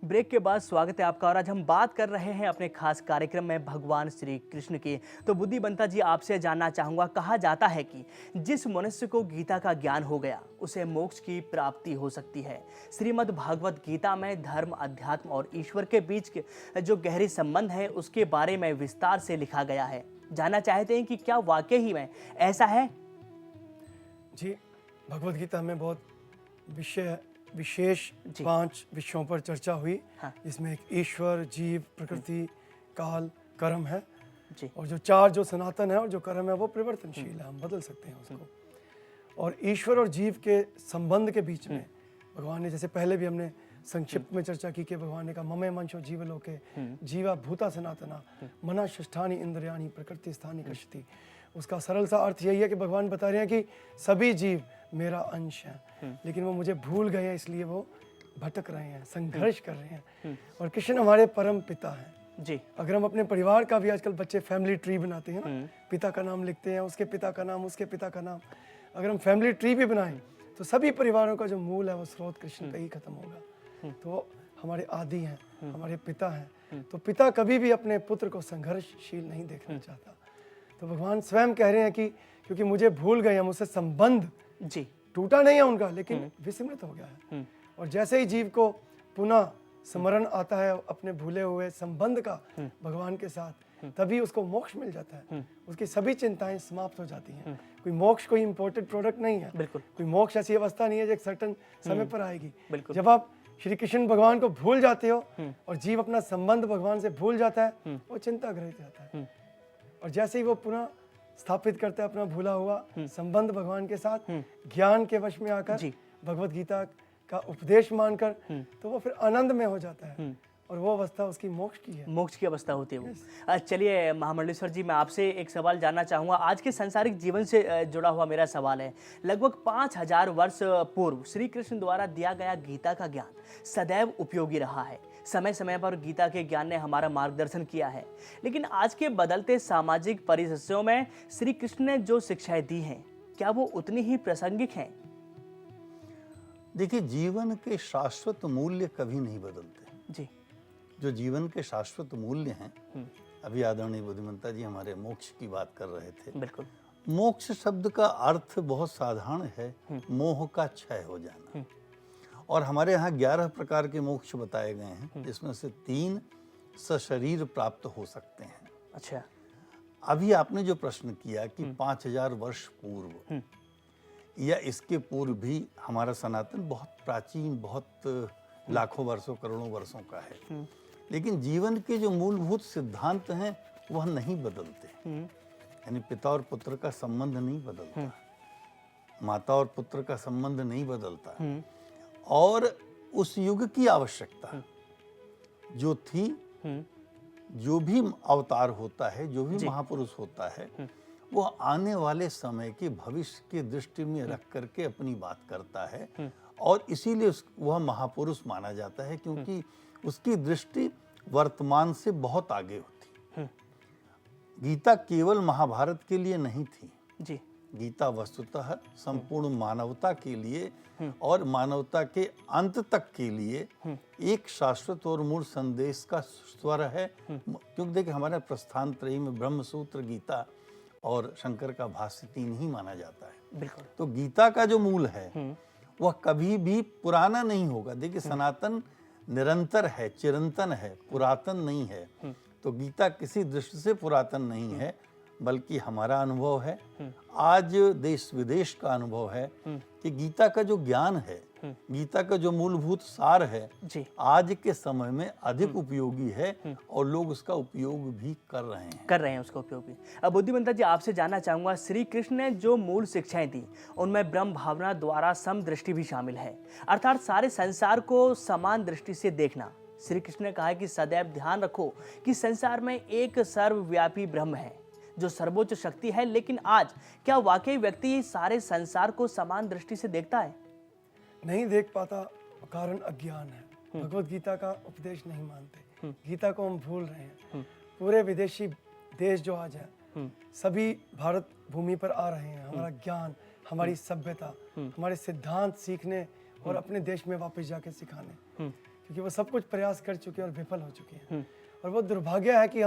Speaker 1: ब्रेक के बाद स्वागत है आपका और आज हम बात कर रहे हैं अपने खास कार्यक्रम में भगवान श्री कृष्ण की। तो बुद्धि बंता जी, आपसे जानना चाहूँगा, कहा जाता है कि जिस मनुष्य को गीता का ज्ञान हो गया उसे मोक्ष की प्राप्ति हो सकती है। श्रीमद् भागवत गीता में धर्म, अध्यात्म और ईश्वर के बीच के जो गहरे संबंध है उसके बारे में विस्तार से लिखा गया है। जानना चाहते हैं कि क्या वाकई ही में ऐसा है?
Speaker 3: जी, भगवत गीता में बहुत विशेष 5 विषयों पर चर्चा हुई।
Speaker 1: हाँ।
Speaker 3: जिसमें एक ईश्वर, जीव, प्रकृति, काल, कर्म है।
Speaker 1: जी।
Speaker 3: और जो 4 जो सनातन है और जो कर्म है वो परिवर्तनशील है, हम बदल सकते हैं उसको। और ईश्वर और जीव के संबंध के बीच में भगवान ने, जैसे पहले भी हमने संक्षिप्त में चर्चा की कि भगवान ने कहा ममे मंशो जीवलोके जीवा भूता सनातना मना षष्ठानि इंद्रियाणि प्रकृति स्थानि कशति। उसका सरल सा अर्थ यही है कि भगवान बता रहे हैं कि सभी जीव मेरा अंश हैं, लेकिन वो मुझे भूल गए हैं, इसलिए वो भटक रहे हैं, संघर्ष कर रहे हैं। और कृष्ण हमारे परम पिता हैं।
Speaker 1: जी।
Speaker 3: अगर हम अपने परिवार का भी, आजकल बच्चे फैमिली ट्री बनाते हैं ना, पिता का नाम लिखते हैं, उसके पिता का नाम, उसके पिता का नाम। अगर हम फैमिली ट्री भी बनाएं तो सभी परिवारों का जो मूल है वो स्रोत कृष्ण पे ही खत्म होगा। तो हमारे आदि हैं, हमारे पिता हैं। तो पिता कभी भी अपने पुत्र को संघर्षशील नहीं देखना चाहता। तो भगवान स्वयं कह रहे हैं कि क्योंकि मुझे भूल गए, मुझसे संबंध
Speaker 1: जी
Speaker 3: टूटा नहीं है उनका, लेकिन विस्मृत हो गया है। और जैसे ही जीव को पुनः स्मरण आता है अपने भूले हुए संबंध का भगवान के साथ, तभी उसको मोक्ष मिल जाता है। उसकी सभी चिंताएं समाप्त हो जाती हैं। कोई मोक्ष कोई इंपोर्टेड प्रोडक्ट नहीं है।
Speaker 1: बिल्कुल।
Speaker 3: कोई मोक्ष ऐसी अवस्था नहीं है जो एक सर्टन समय पर आएगी।
Speaker 1: बिल्कुल।
Speaker 3: जब आप श्री कृष्ण भगवान को भूल जाते हो और जीव अपना संबंध भगवान से भूल जाता है, वो चिंताग्रहित रहता है। और जैसे ही वो पुनः स्थापित करता है अपना भूला हुआ संबंध भगवान के साथ, ज्ञान के वश में आकर भगवत गीता का उपदेश मानकर तो वो फिर आनंद में हो जाता है और वो अवस्था उसकी मोक्ष की है।
Speaker 1: मोक्ष की अवस्था होती है वो। चलिए महामंडलेश्वर जी, मैं आपसे एक सवाल जानना चाहूँगा। आज के सांसारिक जीवन से जुड़ा हुआ मेरा सवाल है। लगभग 5000 वर्ष पूर्व श्री कृष्ण द्वारा दिया गया गीता का ज्ञान सदैव उपयोगी रहा है। समय समय पर गीता के ज्ञान ने हमारा मार्गदर्शन किया है, लेकिन आज के बदलते सामाजिक परिदृश्यों में श्री कृष्ण ने जो शिक्षाएं दी हैं, क्या वो उतनी ही प्रासंगिक हैं?
Speaker 4: देखिए, जीवन के शाश्वत मूल्य कभी नहीं बदलते।
Speaker 1: जी।
Speaker 4: जो जीवन के शाश्वत मूल्य हैं, अभी आदरणीय बुद्धिमंता जी हमारे मोक्ष की बात कर रहे थे।
Speaker 1: बिल्कुल।
Speaker 4: मोक्ष शब्द का अर्थ बहुत साधारण है, मोह का क्षय हो जाना। और हमारे यहाँ 11 प्रकार के मोक्ष बताए गए हैं, जिसमें से 3 सशरीर प्राप्त हो सकते हैं।
Speaker 1: अच्छा।
Speaker 4: अभी आपने जो प्रश्न किया कि 5000 वर्ष पूर्व या इसके पूर्व भी हमारा सनातन बहुत प्राचीन, बहुत लाखों वर्षों, करोड़ों वर्षों का है, लेकिन जीवन के जो मूलभूत सिद्धांत हैं वह नहीं बदलते। यानी पिता और पुत्र का संबंध नहीं बदलता, माता और पुत्र का संबंध नहीं बदलता, और उस युग की आवश्यकता जो थी, जो भी अवतार होता है, जो भी महापुरुष होता है, वो आने वाले समय के भविष्य के दृष्टि में रख करके अपनी बात करता है, और इसीलिए वह महापुरुष माना जाता है, क्योंकि उसकी दृष्टि वर्तमान से बहुत आगे होती। गीता केवल महाभारत के लिए नहीं थी
Speaker 1: जी।
Speaker 4: गीता वस्तुतः संपूर्ण मानवता के लिए और मानवता के अंत तक के लिए एक शाश्वत और मूल संदेश का स्वर है। क्योंकि देखिए, हमारे प्रस्थान त्रयी में ब्रह्म सूत्र, गीता और शंकर का भाष्य 3 ही माना जाता है।
Speaker 1: बिल्कुल।
Speaker 4: तो गीता का जो मूल है वह कभी भी पुराना नहीं होगा। देखिए, सनातन निरंतर है, चिरंतन है, पुरातन नहीं है। तो गीता किसी दृष्टि से पुरातन नहीं है, बल्कि हमारा अनुभव है, आज देश विदेश का अनुभव है कि गीता का जो ज्ञान है, गीता का जो मूलभूत सार है,
Speaker 1: जी।
Speaker 4: आज के समय में अधिक उपयोगी है और लोग उसका उपयोग भी कर रहे हैं
Speaker 1: उसका उपयोग भी। अब बुद्धिमंता जी, आपसे जानना चाहूंगा, श्री कृष्ण ने जो मूल शिक्षाएं दी उनमें ब्रह्म भावना द्वारा समदृष्टि भी शामिल है, अर्थात सारे संसार को समान दृष्टि से देखना। श्री कृष्ण ने कहा है कि सदैव ध्यान रखो कि संसार में एक सर्वव्यापी ब्रह्म है जो सर्वोच्च शक्ति है, लेकिन आज क्या वाकई व्यक्ति सारे संसार को समान दृष्टि से देखता है?
Speaker 3: नहीं देख पाता, कारण अज्ञान है। भगवत गीता का उपदेश नहीं मानते, गीता को हम भूल रहे हैं। पूरे विदेशी देश जो आज है, सभी भारत भूमि पर आ रहे हैं हमारा ज्ञान, हमारी सभ्यता, हमारे सिद्धांत सीखने और अपने देश में वापस जाके सिखाने, क्योंकि वो सब कुछ प्रयास कर चुके हैं और विफल हो चुके हैं। और वो दुर्भाग्य है कि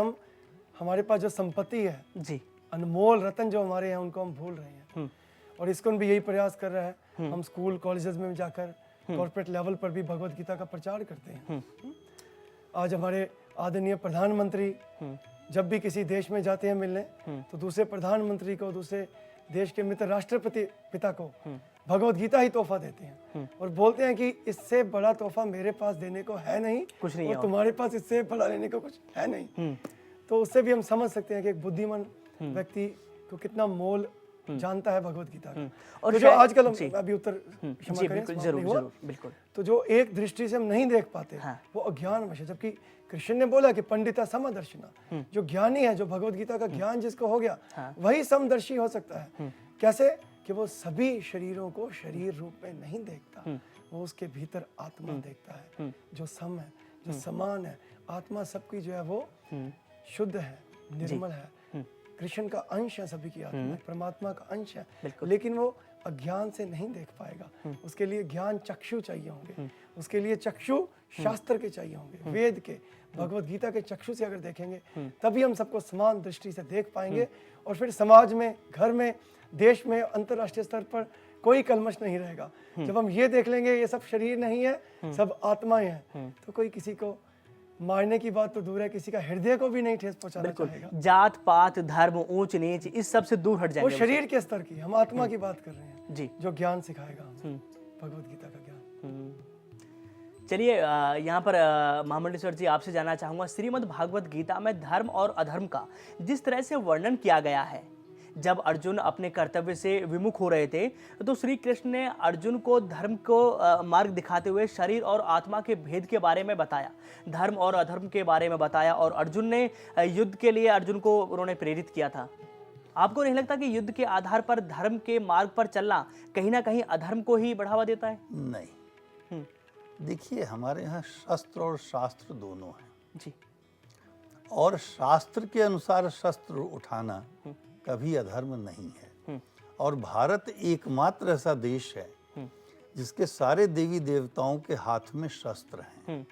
Speaker 3: हमारे पास जो संपत्ति है
Speaker 1: जी,
Speaker 3: अनमोल रतन जो हमारे हैं, उनको हम भूल रहे हैं। और इसको भी यही प्रयास कर रहा है, हम स्कूल कॉलेजेस में जाकर कॉर्पोरेट लेवल पर भी भगवत गीता का प्रचार करते हैं। आज हमारे आदरणीय प्रधानमंत्री जब भी किसी देश में जाते हैं मिलने, तो दूसरे प्रधानमंत्री को, दूसरे देश के मित्र राष्ट्रपति पिता को भगवत गीता ही तोहफा देते हैं और बोलते हैं कि इससे बड़ा तोहफा मेरे पास देने को है नहीं,
Speaker 1: कुछ नहीं
Speaker 3: और
Speaker 1: है
Speaker 3: तुम्हारे पास इससे बड़ा लेने को कुछ है नहीं। तो उससे भी हम समझ सकते हैं कि एक बुद्धिमान व्यक्ति को कितना मोल जानता है भगवत गीता का। और तो जो आजकल हम अभी उत्तर क्षमा करें,
Speaker 1: जरूर, बिल्कुल।
Speaker 3: तो जो एक दृष्टि से हम नहीं देख पाते, वो अज्ञान है। जबकि कृष्ण ने बोला कि पंडिता समदर्शिना, जो ज्ञानी है, जो भगवत गीता का ज्ञान जिसको हो गया, वही समदर्शी हो सकता है। कैसे? कि वो सभी शरीरों को शरीर रूप में नहीं देखता, वो उसके भीतर आत्मा देखता है, जो सम है, जो समान है। आत्मा सबकी जो है वो शुद्ध है, निर्मल है, कृष्ण का अंश है, सभी की आत्मा परमात्मा का अंश है, लेकिन वो अज्ञान से नहीं देख पाएगा। उसके लिए ज्ञान चक्षु चाहिए होंगे, उसके लिए चक्षु शास्त्र के चाहिए होंगे, वेद के, भगवत गीता के चक्षु से अगर देखेंगे तभी हम सबको समान दृष्टि से देख पाएंगे। और फिर समाज में, घर में, देश में, अंतर्राष्ट्रीय स्तर पर कोई कलमश नहीं रहेगा। जब हम ये देख लेंगे ये सब शरीर नहीं है, सब आत्माएं हैं, तो कोई किसी को मारने की बात तो दूर है, किसी का हृदय को भी नहीं ठेस पहुंचाना चाहेगा।
Speaker 1: जात पात धर्म ऊंच नीच इस सब से दूर हट जाएंगे।
Speaker 3: वो शरीर के स्तर की, हम आत्मा की बात कर रहे हैं
Speaker 1: जी,
Speaker 3: जो ज्ञान सिखाएगा हमें, भगवत गीता का ज्ञान।
Speaker 1: चलिए यहाँ पर महामंडलेश्वर जी, आपसे जानना चाहूंगा, श्रीमद् भागवत गीता में धर्म और अधर्म का जिस तरह से वर्णन किया गया है, जब अर्जुन अपने कर्तव्य से विमुख हो रहे थे तो श्री कृष्ण ने अर्जुन को धर्म को मार्ग दिखाते हुए शरीर और आत्मा के भेद के बारे में बताया, धर्म और अधर्म के बारे में बताया, और अर्जुन ने युद्ध के लिए अर्जुन को उन्होंने प्रेरित किया था। आपको नहीं लगता कि युद्ध के आधार पर धर्म के मार्ग पर चलना कहीं ना कहीं अधर्म को ही बढ़ावा देता है?
Speaker 4: नहीं, देखिए हमारे यहाँ शस्त्र और शास्त्र दोनों हैं
Speaker 1: जी।
Speaker 4: और शास्त्र के अनुसार शस्त्र उठाना कभी अधर्म नहीं है। और भारत एकमात्र ऐसा देश है जिसके सारे देवी देवताओं के हाथ में शस्त्र हैं।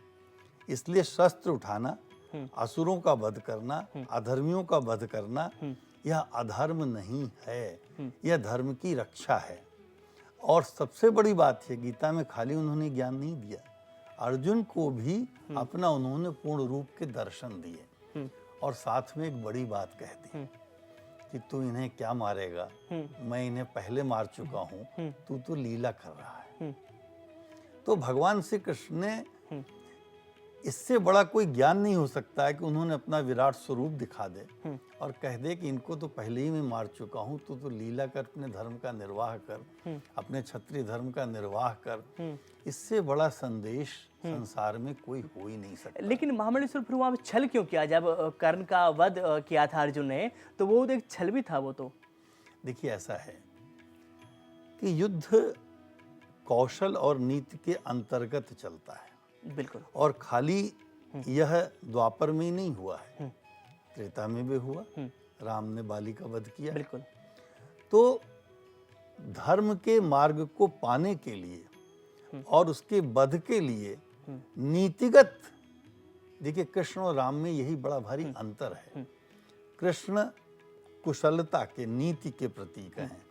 Speaker 4: इसलिए शस्त्र उठाना, असुरों का वध करना, अधर्मियों का वध करना, यह अधर्म नहीं है, यह धर्म की रक्षा है। और सबसे बड़ी बात है, गीता में खाली उन्होंने ज्ञान नहीं दिया, अर्जुन को भी अपना उन्होंने पूर्ण रूप के दर्शन दिए और साथ में एक बड़ी बात कह दी कि तू इन्हें क्या मारेगा, मैं इन्हें पहले मार चुका हूं, तू तो लीला कर रहा है। तो भगवान श्री कृष्ण ने इससे बड़ा कोई ज्ञान नहीं हो सकता है कि उन्होंने अपना विराट स्वरूप दिखा दे और कह दे कि इनको तो पहले ही मैं मार चुका हूं, तू तो लीला कर, अपने धर्म का निर्वाह कर, अपने क्षत्रिय धर्म का निर्वाह कर। इससे बड़ा संदेश संसार में कोई हो ही नहीं सकता।
Speaker 1: लेकिन महामंडलेश्वर फिर वहां छल क्यों किया? जब कर्ण का वध किया था अर्जुन ने, तो वो एक छल भी था। वो तो
Speaker 4: देखिए ऐसा है कि युद्ध कौशल और नीति के अंतर्गत चलता है।
Speaker 1: बिल्कुल।
Speaker 4: और खाली यह द्वापर में ही नहीं हुआ है, त्रेता में भी हुआ, राम ने बाली का वध किया।
Speaker 1: बिल्कुल।
Speaker 4: तो धर्म के मार्ग को पाने के लिए और उसके वध के लिए नीतिगत, देखिए कृष्ण और राम में यही बड़ा भारी अंतर है। कृष्ण कुशलता के, नीति के प्रतीक हैं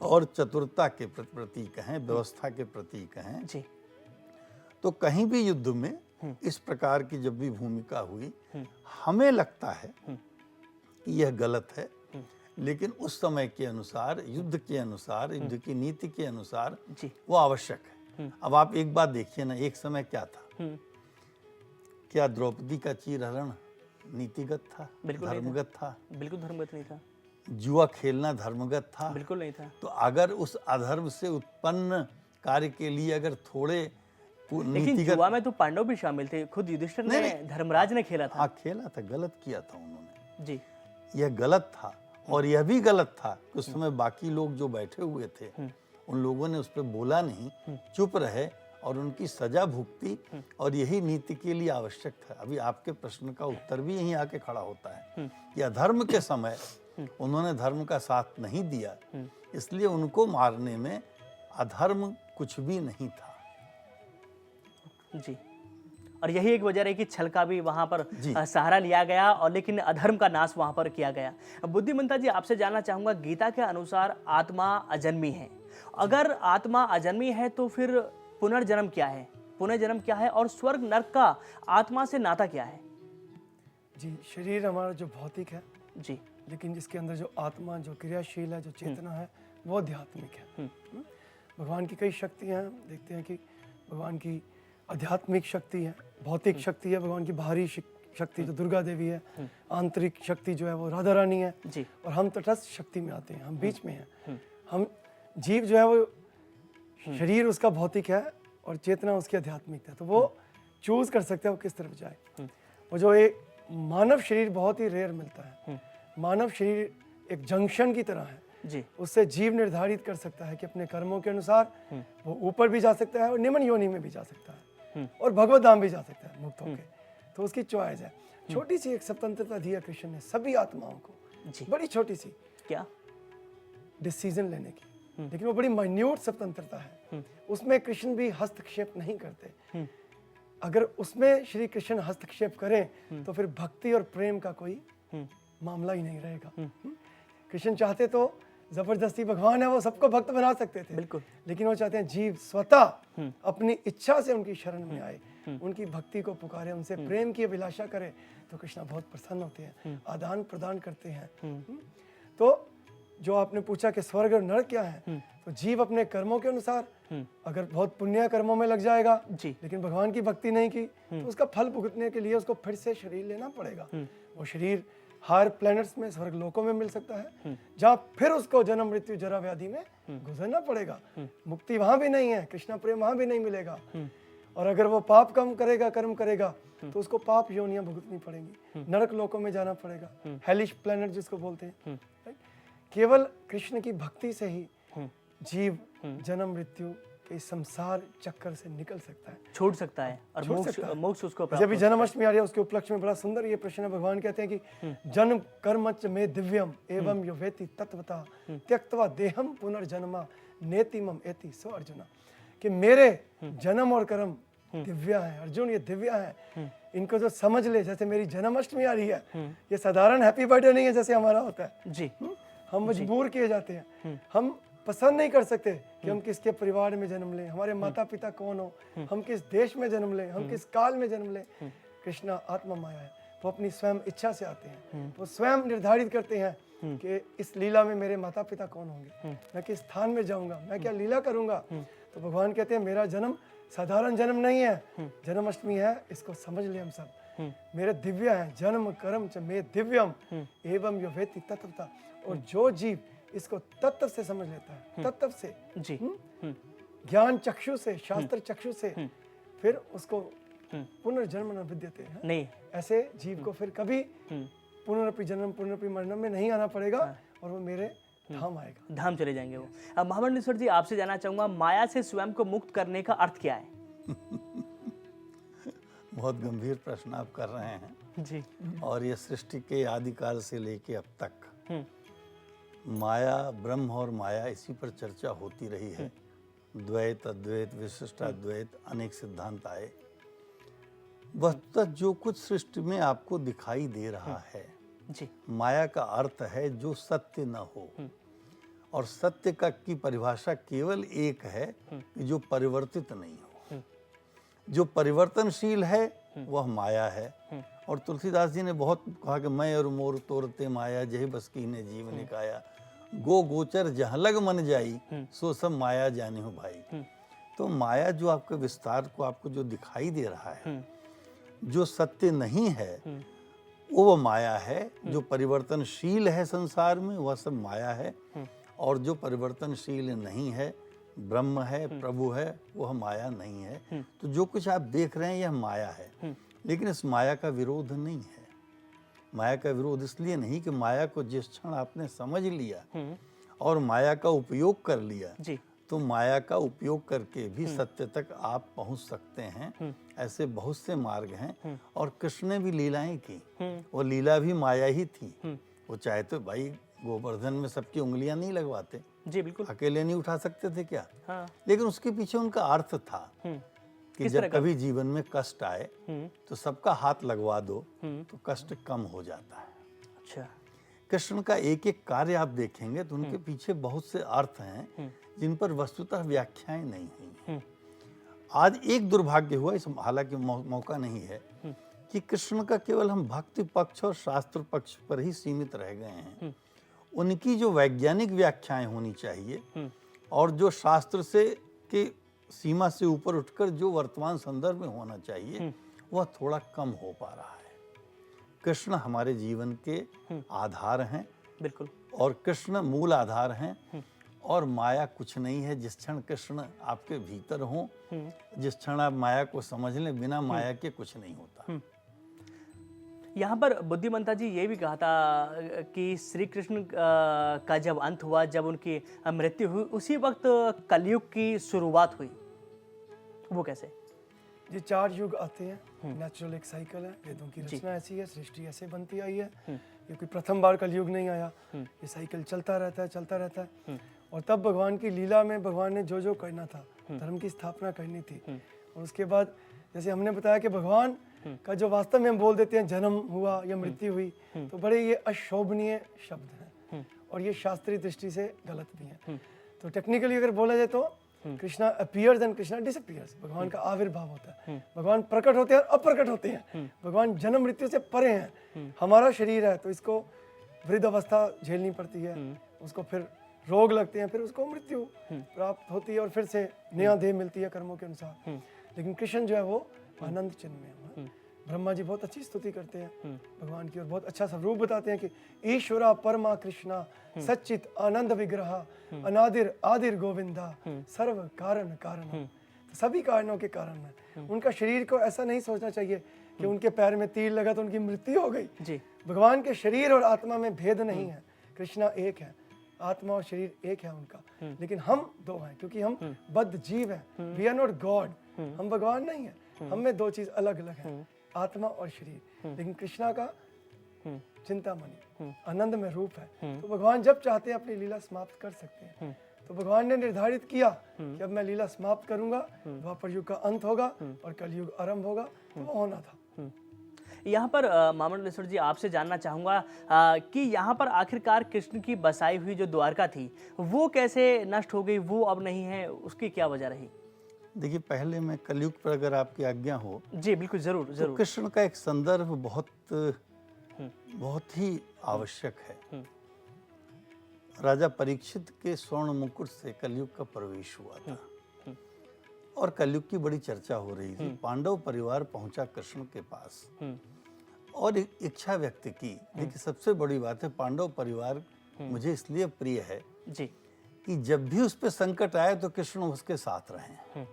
Speaker 4: और चतुरता के प्रतीक हैं, व्यवस्था के प्रतीक हैं
Speaker 1: जी।
Speaker 4: तो कहीं भी युद्ध में इस प्रकार की जब भी भूमिका हुई, हमें लगता है कि यह गलत है, लेकिन उस समय के अनुसार, युद्ध के अनुसार, युद्ध की नीति के अनुसार वो आवश्यक है। अब आप एक बात देखिए ना, एक समय क्या था, क्या द्रौपदी का चीरहरण नीतिगत था?
Speaker 1: बिल्कुल
Speaker 4: धर्मगत था?
Speaker 1: बिल्कुल धर्मगत नहीं था।
Speaker 4: जुआ खेलना धर्मगत था?
Speaker 1: बिल्कुल नहीं था।
Speaker 4: तो अगर उस अधर्म से उत्पन्न कार्य के लिए अगर थोड़े
Speaker 1: लेकिन जुआ में तो पांडव भी शामिल थे, खुद युधिष्ठिर ने, धर्मराज ने खेला था।
Speaker 4: हाँ खेला था, गलत किया था उन्होंने
Speaker 1: जी।
Speaker 4: यह गलत था। और यह भी गलत था कि उस समय बाकी लोग जो बैठे हुए थे उन लोगों ने उस पर बोला नहीं, चुप रहे और उनकी सजा भुगती, और यही नीति के लिए आवश्यक था। अभी आपके प्रश्न का उत्तर भी यहीं आके खड़ा होता है कि अधर्म के समय उन्होंने धर्म का साथ नहीं दिया, इसलिए उनको मारने में अधर्म कुछ भी नहीं था।
Speaker 1: जी। और यही एक वजह है कि छल का भी वहां पर सहारा लिया गया, और लेकिन अधर्म का नाश वहां पर किया गया। बुद्धिमंता जी, आपसे जानना चाहूंगा, गीता के अनुसार आत्मा अजन्मी है। अगर आत्मा अजन्मी है तो फिर पुनर्जन्म क्या है, पुनर्जन्म क्या है, और स्वर्ग नरक का आत्मा से नाता क्या है?
Speaker 3: जी, शरीर हमारा जो भौतिक है
Speaker 1: जी,
Speaker 3: लेकिन जिसके अंदर जो आत्मा, जो क्रियाशील है, जो चेतना है, वो आध्यात्मिक है। भगवान की कई शक्तियाँ हैं, देखते हैं कि भगवान की आध्यात्मिक शक्ति है, भौतिक शक्ति है, भगवान की बाहरी शक्ति जो दुर्गा देवी है, आंतरिक शक्ति जो है वो राधा रानी है
Speaker 1: जी।
Speaker 3: और हम तटस्थ शक्ति में आते हैं, हम बीच में हैं। हम जीव जो है वो शरीर उसका भौतिक है और चेतना उसकी आध्यात्मिक है, तो वो चूज कर सकता है वो किस तरफ जाए। वो जो एक मानव शरीर बहुत ही रेयर मिलता है, मानव शरीर एक जंक्शन की तरह है
Speaker 1: जी।
Speaker 3: उससे जीव निर्धारित कर सकता है कि अपने कर्मों के अनुसार वो ऊपर भी जा सकता है और निम्न योनि में भी जा सकता है और भगवत धाम भी जा सकता है मुक्त होकर। तो उसकी चॉइस है। छोटी सी एक स्वतंत्रता दिया कृष्ण ने सभी आत्माओं को
Speaker 1: जी।
Speaker 3: बड़ी छोटी सी,
Speaker 1: क्या
Speaker 3: डिसीजन लेने की, लेकिन वो बड़ी माइन्यूट स्वतंत्रता है। उसमें कृष्ण भी हस्तक्षेप नहीं करते। अगर उसमें श्री कृष्ण हस्तक्षेप करें तो फिर भक्ति और प्रेम का कोई मामला ही नहीं रहेगा। कृष्ण चाहते तो जबरदस्ती, भगवान है वो सबको भक्त बना सकते थे,
Speaker 1: बिल्कुल,
Speaker 3: लेकिन वो चाहते हैं जीव स्वतः अपनी इच्छा से उनकी शरण में आए, उनकी भक्ति को पुकारे, उनसे प्रेम की अभिलाषा करे, तो कृष्ण बहुत प्रसन्न होते हैं, आदान प्रदान करते हैं। तो जो आपने पूछा कि स्वर्ग और नरक क्या है, तो जीव अपने कर्मों के अनुसार अगर बहुत पुण्य कर्मों में लग जाएगा
Speaker 1: जी।
Speaker 3: लेकिन भगवान की भक्ति नहीं की तो उसका फल भुगतने के लिए उसको फिर से शरीर लेना पड़ेगा। वो शरीर हायर प्लैनेट्स में, स्वर्ग लोकों में मिल सकता है, जहाँ फिर उसको जन्म मृत्यु जरा व्याधि में गुजरना पड़ेगा। मुक्ति वहाँ भी नहीं है, कृष्णा प्रेम वहाँ भी नहीं मिलेगा। और अगर वो पाप कम करेगा, कर्म करेगा, तो उसको पाप योनियां भुगतनी पड़ेंगी, नरक लोकों में जाना पड़ेगा, हेलिश प्लैनेट जिसको बोलते हैं। राइट? केवल कृष्ण की भक्ति से ही जीव जन्म मृत्यु के संसार चक्कर से निकल सकता है,
Speaker 1: छोड़ सकता है और
Speaker 3: छोड़
Speaker 1: मोक्ष
Speaker 3: सकता है।
Speaker 1: मोक्ष उसको प्राप्त
Speaker 3: जब भी जन्माष्टमी आ रही है उसके उपलक्ष्य में बड़ा सुंदर ये प्रश्न है। भगवान कहते हैं कि जन्म कर्मच में दिव्यम एवं यो वेति तत्वता त्यक्त्वा देहम पुनर्जन्मा नेतिमम एति सो अर्जुना, कि मेरे जन्म और कर्म दिव्य है अर्जुन, ये दिव्य है, इनको जो समझ ले। जैसे मेरी जन्माष्टमी आ रही है, ये साधारण हैप्पी बर्थडे नहीं है जैसे हमारा होता है
Speaker 1: जी।
Speaker 3: हम मजबूर किए जाते हैं, हम पसंद नहीं कर सकते कि हम किसके परिवार में जन्म लें, हमारे माता पिता कौन हो, हम किस देश में जन्म लें, हम किस काल में जन्म लें। कृष्णा आत्मा माया है, वो अपनी स्वयं इच्छा से आते हैं, वो स्वयं निर्धारित करते हैं कि इस लीला में मेरे माता पिता कौन होंगे, मैं किस स्थान में जाऊंगा, मैं क्या लीला करूंगा। तो भगवान कहते हैं मेरा जन्म साधारण जन्म नहीं है, जन्माष्टमी है, इसको समझ ले हम सब। मेरे दिव्य है, जन्म कर्म च मे दिव्यम एवं यो वेति तत्वता। और जो जीव इसको तत्व से समझ लेता है, तत्व से
Speaker 1: जी।
Speaker 3: ज्ञान चक्षु से, शास्त्र चक्षु से, फिर उसको पुनर्जन्म न विद्यते है।
Speaker 1: नहीं,
Speaker 3: ऐसे जीव को फिर कभी पुनरपि जन्म पुनरपि मरणम में नहीं आना पड़ेगा और वो मेरे धाम आएगा,
Speaker 1: धाम चले जाएंगे वो। अब महामंडलेश्वर जी, आपसे जानना चाहूंगा, माया से स्वयं को मुक्त करने का अर्थ क्या है?
Speaker 4: बहुत गंभीर प्रश्न आप कर रहे हैं।
Speaker 1: जी।
Speaker 4: और ये सृष्टि के आदिकाल से लेके अब तक माया, ब्रह्म और माया, इसी पर चर्चा होती रही है। द्वैत, अद्वैत, विशिष्टाद्वैत, अनेक सिद्धांत आए। वस्तुतः जो कुछ सृष्टि में आपको दिखाई दे रहा है,
Speaker 1: जी।
Speaker 4: माया का अर्थ है जो सत्य न हो। और सत्य का की परिभाषा केवल एक है कि जो परिवर्तित नहीं हो। जो परिवर्तनशील है वह माया है। और तुलसीदास जी ने बहुत कहा कि मैं और मोर तोरते माया, जही बस की ने जीव निकाया, गो गोचर जहाँ लग मन जाई, सो सब माया जाने हो भाई। तो माया जो आपके विस्तार को आपको जो दिखाई दे रहा है, जो सत्य नहीं है वो माया है। जो परिवर्तनशील है संसार में वह सब माया है। और जो परिवर्तनशील नहीं है, ब्रह्म है, प्रभु है, वह माया नहीं है। तो जो कुछ आप देख रहे हैं यह माया है। लेकिन इस माया का विरोध नहीं है। माया का विरोध इसलिए नहीं कि माया को जिस क्षण आपने समझ लिया और माया का उपयोग कर लिया,
Speaker 1: जी।
Speaker 4: तो माया का उपयोग करके भी सत्य तक आप पहुंच सकते हैं। ऐसे बहुत से मार्ग हैं। और कृष्ण ने भी लीलाएं की, वो लीला भी माया ही थी। वो चाहे तो भाई गोवर्धन में सबकी उंगलियां नहीं लगवाते,
Speaker 1: जी बिल्कुल।
Speaker 4: अकेले नहीं उठा सकते थे क्या?
Speaker 1: हाँ।
Speaker 4: लेकिन उसके पीछे उनका अर्थ था कि जब कभी जीवन में कष्ट आए तो सबका हाथ लगवा दो तो कष्ट कम हो जाता है।
Speaker 1: अच्छा।
Speaker 4: कृष्ण का एक एक कार्य आप देखेंगे तो उनके पीछे बहुत से अर्थ हैं जिन पर वस्तुतः व्याख्याएं नहीं हुई। आज एक दुर्भाग्य हुआ, इस हालांकि मौका नहीं है, कि कृष्ण का केवल हम भक्ति पक्ष और शास्त्र पक्ष पर ही सीमित रह गए हैं। उनकी जो वैज्ञानिक व्याख्याएं होनी चाहिए और जो शास्त्र से के सीमा से ऊपर उठकर जो वर्तमान संदर्भ में होना चाहिए, वह थोड़ा कम हो पा रहा है। कृष्ण हमारे जीवन के आधार हैं,
Speaker 1: बिल्कुल।
Speaker 4: और कृष्ण मूल आधार हैं। और माया कुछ नहीं है। जिस क्षण कृष्ण आपके भीतर हो, जिस क्षण आप माया को समझ लें, बिना माया के कुछ नहीं होता।
Speaker 1: यहाँ पर बुद्धिमंता जी ये भी कहा था कि श्री कृष्ण का जब अंत हुआ, जब उनकी मृत्यु हुई, उसी वक्त कलयुग की शुरुआत हुई। वो कैसे?
Speaker 3: ये 4 युग आते हैं, नेचुरल एक साइकिल है, वेदों की रचना ऐसी है, सृष्टि ऐसे बनती आई है। ये कोई प्रथम बार कलयुग नहीं आया, ये साइकिल चलता रहता है, चलता रहता है। और तब भगवान की लीला में भगवान ने जो जो करना था, धर्म की स्थापना करनी थी। और उसके बाद जैसे हमने बताया कि भगवान का जो वास्तव में हम बोल देते हैं जन्म हुआ या मृत्यु हुई, तो बड़े ये अशोभनीय शब्द हैं और ये शास्त्रीय दृष्टि से गलत भी हैं। तो टेक्निकली अगर बोला जाए तो Krishna appears and Krishna disappears. भगवान का आविर्भाव होता है, भगवान प्रकट होते हैं और अप्रकट होते हैं। भगवान जन्म मृत्यु से परे हैं। हमारा शरीर है तो इसको वृद्ध अवस्था झेलनी पड़ती है, उसको फिर रोग लगते हैं, फिर उसको मृत्यु प्राप्त होती है और फिर से नया देह मिलती है कर्मों के अनुसार। लेकिन कृष्ण जो है वो आनंद चिन्ह में है, ब्रह्मा जी बहुत अच्छी स्तुति करते हैं भगवान की और बहुत अच्छा स्वरूप बताते हैं कि ईश्वरा परमा कृष्णा सच्चित आनंद विग्रह अनादिर आदिर गोविंदा सर्व कारण कारण। तो सभी कारणों के कारण है। उनका शरीर को ऐसा नहीं सोचना चाहिए कि उनके पैर में तीर लगा तो उनकी मृत्यु हो गई।
Speaker 1: जी।
Speaker 3: भगवान के शरीर और आत्मा में भेद नहीं है, कृष्णा एक है, आत्मा और शरीर एक है उनका, लेकिन हम दो हैं क्योंकि हम बद्ध जीव हैं। वी आर नॉट गॉड, हम भगवान नहीं है, हम में दो चीज अलग अलग है, आत्मा और शरीर। लेकिन कृष्णा का चिंतामणि आनंद में रूप है, तो भगवान जब चाहते हैं अपनी लीला समाप्त कर सकते हैं। तो भगवान ने निर्धारित किया कि अब मैं लीला समाप्त करूंगा, द्वापर युग का अंत होगा और कलयुग आरंभ होगा, तो वो होना था।
Speaker 1: यहाँ पर मामंडलेश्वर जी आपसे जानना चाहूँगा कि यहाँ पर आखिरकार कृष्ण की बसाई हुई जो द्वारका थी वो कैसे नष्ट हो गई, वो अब नहीं है, उसकी क्या वजह रही?
Speaker 4: देखिए, पहले मैं कलयुग पर अगर आपकी आज्ञा हो,
Speaker 1: जी बिल्कुल, जरूर
Speaker 4: तो
Speaker 1: जरूर।
Speaker 4: कृष्ण का एक संदर्भ बहुत ही आवश्यक है। राजा परीक्षित के स्वर्ण मुकुट से कलयुग का प्रवेश हुआ था और कलयुग की बड़ी चर्चा हो रही थी। पांडव परिवार पहुंचा कृष्ण के पास और एक इच्छा व्यक्त की। देखिए, सबसे बड़ी बात है, पांडव परिवार मुझे इसलिए प्रिय है
Speaker 1: जी।
Speaker 4: कि जब भी उस पर संकट आए तो कृष्ण उसके साथ रहें,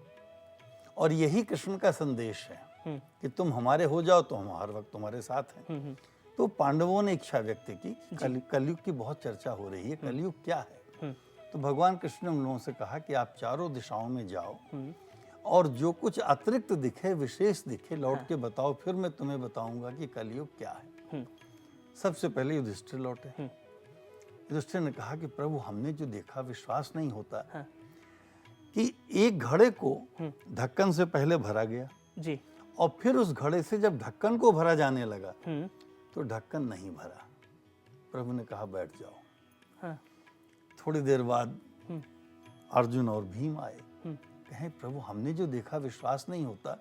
Speaker 4: और यही कृष्ण का संदेश है कि तुम हमारे हो जाओ तो हम हर वक्त तुम्हारे साथ हैं। तो पांडवों ने इच्छा व्यक्त की। कलयुग की बहुत चर्चा हो रही है, कलयुग क्या है? तो भगवान कृष्ण ने उन लोगों से कहा कि आप चारों दिशाओं में जाओ और जो कुछ अतिरिक्त दिखे, विशेष दिखे, लौट के बताओ, फिर मैं तुम्हें बताऊंगा कि कलयुग क्या है। सबसे पहले युधिष्ठिर लौटे। युधिष्ठिर ने कहा कि प्रभु, हमने जो देखा विश्वास नहीं होता कि एक घड़े को ढक्कन से पहले भरा गया
Speaker 1: जी।
Speaker 4: और फिर उस घड़े से जब ढक्कन को भरा जाने लगा तो ढक्कन नहीं भरा। प्रभु ने कहा बैठ जाओ।
Speaker 1: हाँ।
Speaker 4: थोड़ी देर बाद अर्जुन और भीम आए, कहें प्रभु, हमने जो देखा विश्वास नहीं होता।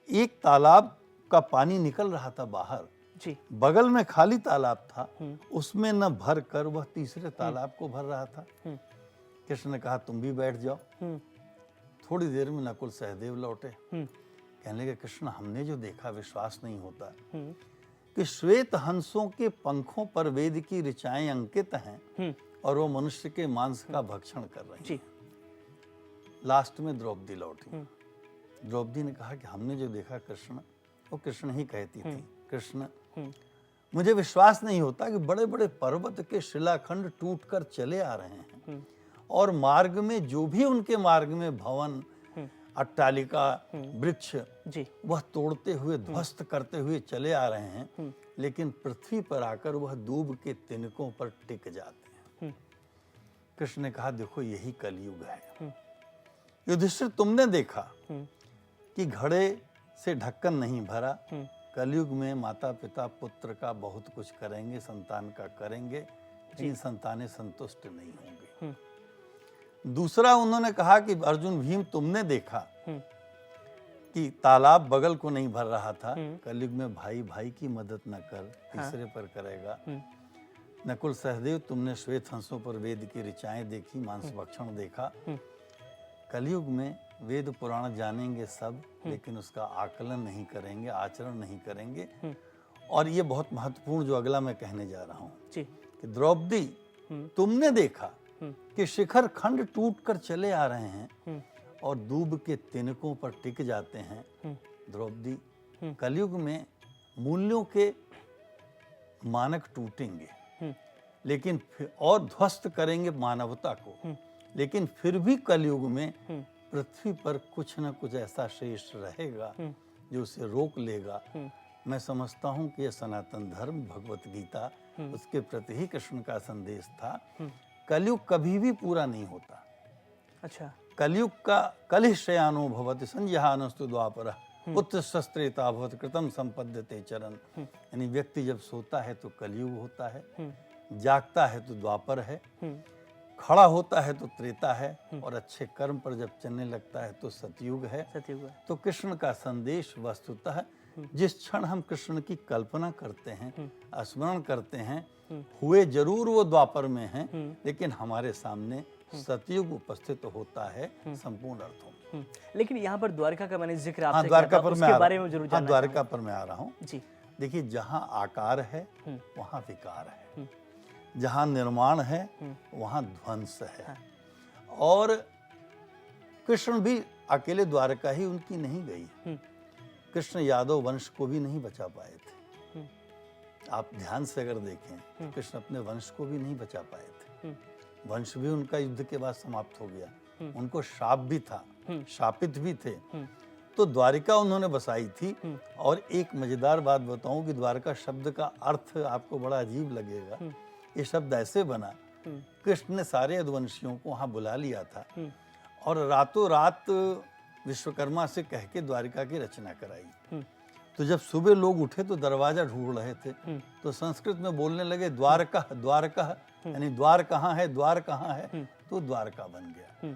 Speaker 4: एक तालाब का पानी निकल रहा था बाहर
Speaker 1: जी।
Speaker 4: बगल में खाली तालाब था, उसमें न भर कर वह तीसरे तालाब को भर रहा था। कृष्ण ने कहा तुम भी बैठ जाओ। थोड़ी देर में नकुल सहदेव लौटे। कहने लगे कृष्ण, हमने जो देखा विश्वास नहीं होता कि श्वेत हंसों के पंखों पर वेद की ऋचाएं अंकित हैं और वो मनुष्य के मांस का भक्षण कर रहे हैं। लास्ट में द्रौपदी लौटी। द्रौपदी ने कहा कि हमने जो देखा कृष्ण, वो कृष्ण ही कहती थी, कृष्ण मुझे विश्वास नहीं होता कि बड़े बड़े पर्वत के शिलाखंड टूटकर चले आ रहे हैं और मार्ग में जो भी उनके मार्ग में भवन, अट्टालिका, वृक्ष
Speaker 1: जी।
Speaker 4: वह तोड़ते हुए, ध्वस्त करते हुए चले आ रहे हैं, लेकिन पृथ्वी पर आकर वह दूब के तिनकों पर टिक जाते हैं। कृष्ण ने कहा देखो, यही कलयुग है। युधिष्ठिर, तुमने देखा कि घड़े से ढक्कन नहीं भरा। कलयुग में माता पिता पुत्र का बहुत कुछ करेंगे, संतान का करेंगे, लेकिन संतानें संतुष्ट नहीं होंगे। दूसरा उन्होंने कहा कि अर्जुन भीम, तुमने देखा कि तालाब बगल को नहीं भर रहा था। कलयुग में भाई भाई की मदद न कर, तीसरे पर करेगा। नकुल सहदेव, तुमने श्वेत हंसों पर वेद की ऋचाएं देखी, मांस भक्षण देखा। कलयुग में वेद पुराण जानेंगे सब, लेकिन उसका आकलन नहीं करेंगे, आचरण नहीं करेंगे। और ये बहुत महत्वपूर्ण जो अगला मैं कहने जा रहा हूँ कि द्रौपदी, तुमने देखा कि शिखर खंड टूट कर चले आ रहे हैं और दूब के तिनकों पर टिक जाते हैं। द्रौपदी, कलयुग में मूल्यों के मानक टूटेंगे, लेकिन और ध्वस्त करेंगे मानवता को, लेकिन फिर भी कलयुग में पृथ्वी पर कुछ न कुछ ऐसा शेष रहेगा जो उसे रोक लेगा। मैं समझता हूँ कि यह सनातन धर्म, भगवत गीता, उसके प्रति ही कृष्ण का संदेश था। कलयुग कभी भी पूरा नहीं होता।
Speaker 1: अच्छा।
Speaker 4: कलयुग का कलिशयानो भवति संज्ञानस्तु द्वापर उत्तस्त्रेता भवति कृतम संपद्यते चरण। यानी व्यक्ति जब सोता है तो कलयुग होता है, जागता है तो द्वापर है, खड़ा होता है तो त्रेता है, और अच्छे कर्म पर जब चलने लगता है तो सतयुग है। तो कृष्ण का संदेश वस्तुतः जिस क्षण हम कृष्ण की कल्पना करते हैं, स्मरण करते हैं, हुए जरूर वो द्वापर में हैं, लेकिन हमारे सामने सतयुग उपस्थित होता है संपूर्ण अर्थों में।
Speaker 1: लेकिन यहाँ पर द्वारका का मैंने जिक्र
Speaker 4: हाँ,
Speaker 1: आपसे किया
Speaker 4: द्वारका
Speaker 1: था,
Speaker 4: पर मैं
Speaker 1: उसके
Speaker 4: आ
Speaker 1: बारे
Speaker 4: रहा
Speaker 1: में जरूर
Speaker 4: हूँ। हाँ,
Speaker 1: जानना
Speaker 4: द्वारका पर मैं आ रहा हूँ।
Speaker 1: चाहूंगा। जी।
Speaker 4: देखिए, जहाँ आकार है वहाँ विकार है, जहाँ निर्माण है वहाँ ध्वंस है। और कृष्ण भी अकेले द्वारका ही उनकी नहीं गई, कृष्ण यादव वंश को भी नहीं बचा पाए थे। आप ध्यान से अगर देखें, कृष्ण अपने वंश को भी नहीं बचा पाए थे। वंश भी उनका युद्ध के बाद समाप्त हो गया, उनको शाप भी था, शापित भी थे। तो द्वारिका उन्होंने बसाई थी। और एक मजेदार बात बताऊं कि द्वारका शब्द का अर्थ आपको बड़ा अजीब लगेगा। ये शब्द ऐसे बना, कृष्ण ने सारे यदुवंशियों को वहां बुला लिया था और रातों रात विश्वकर्मा से कह के द्वारिका की रचना कराई। तो जब सुबह लोग उठे तो दरवाजा ढूंढ रहे थे, तो संस्कृत में बोलने लगे द्वारका द्वारका, यानी द्वार कहाँ है, द्वार कहाँ है, तो द्वारका बन गया।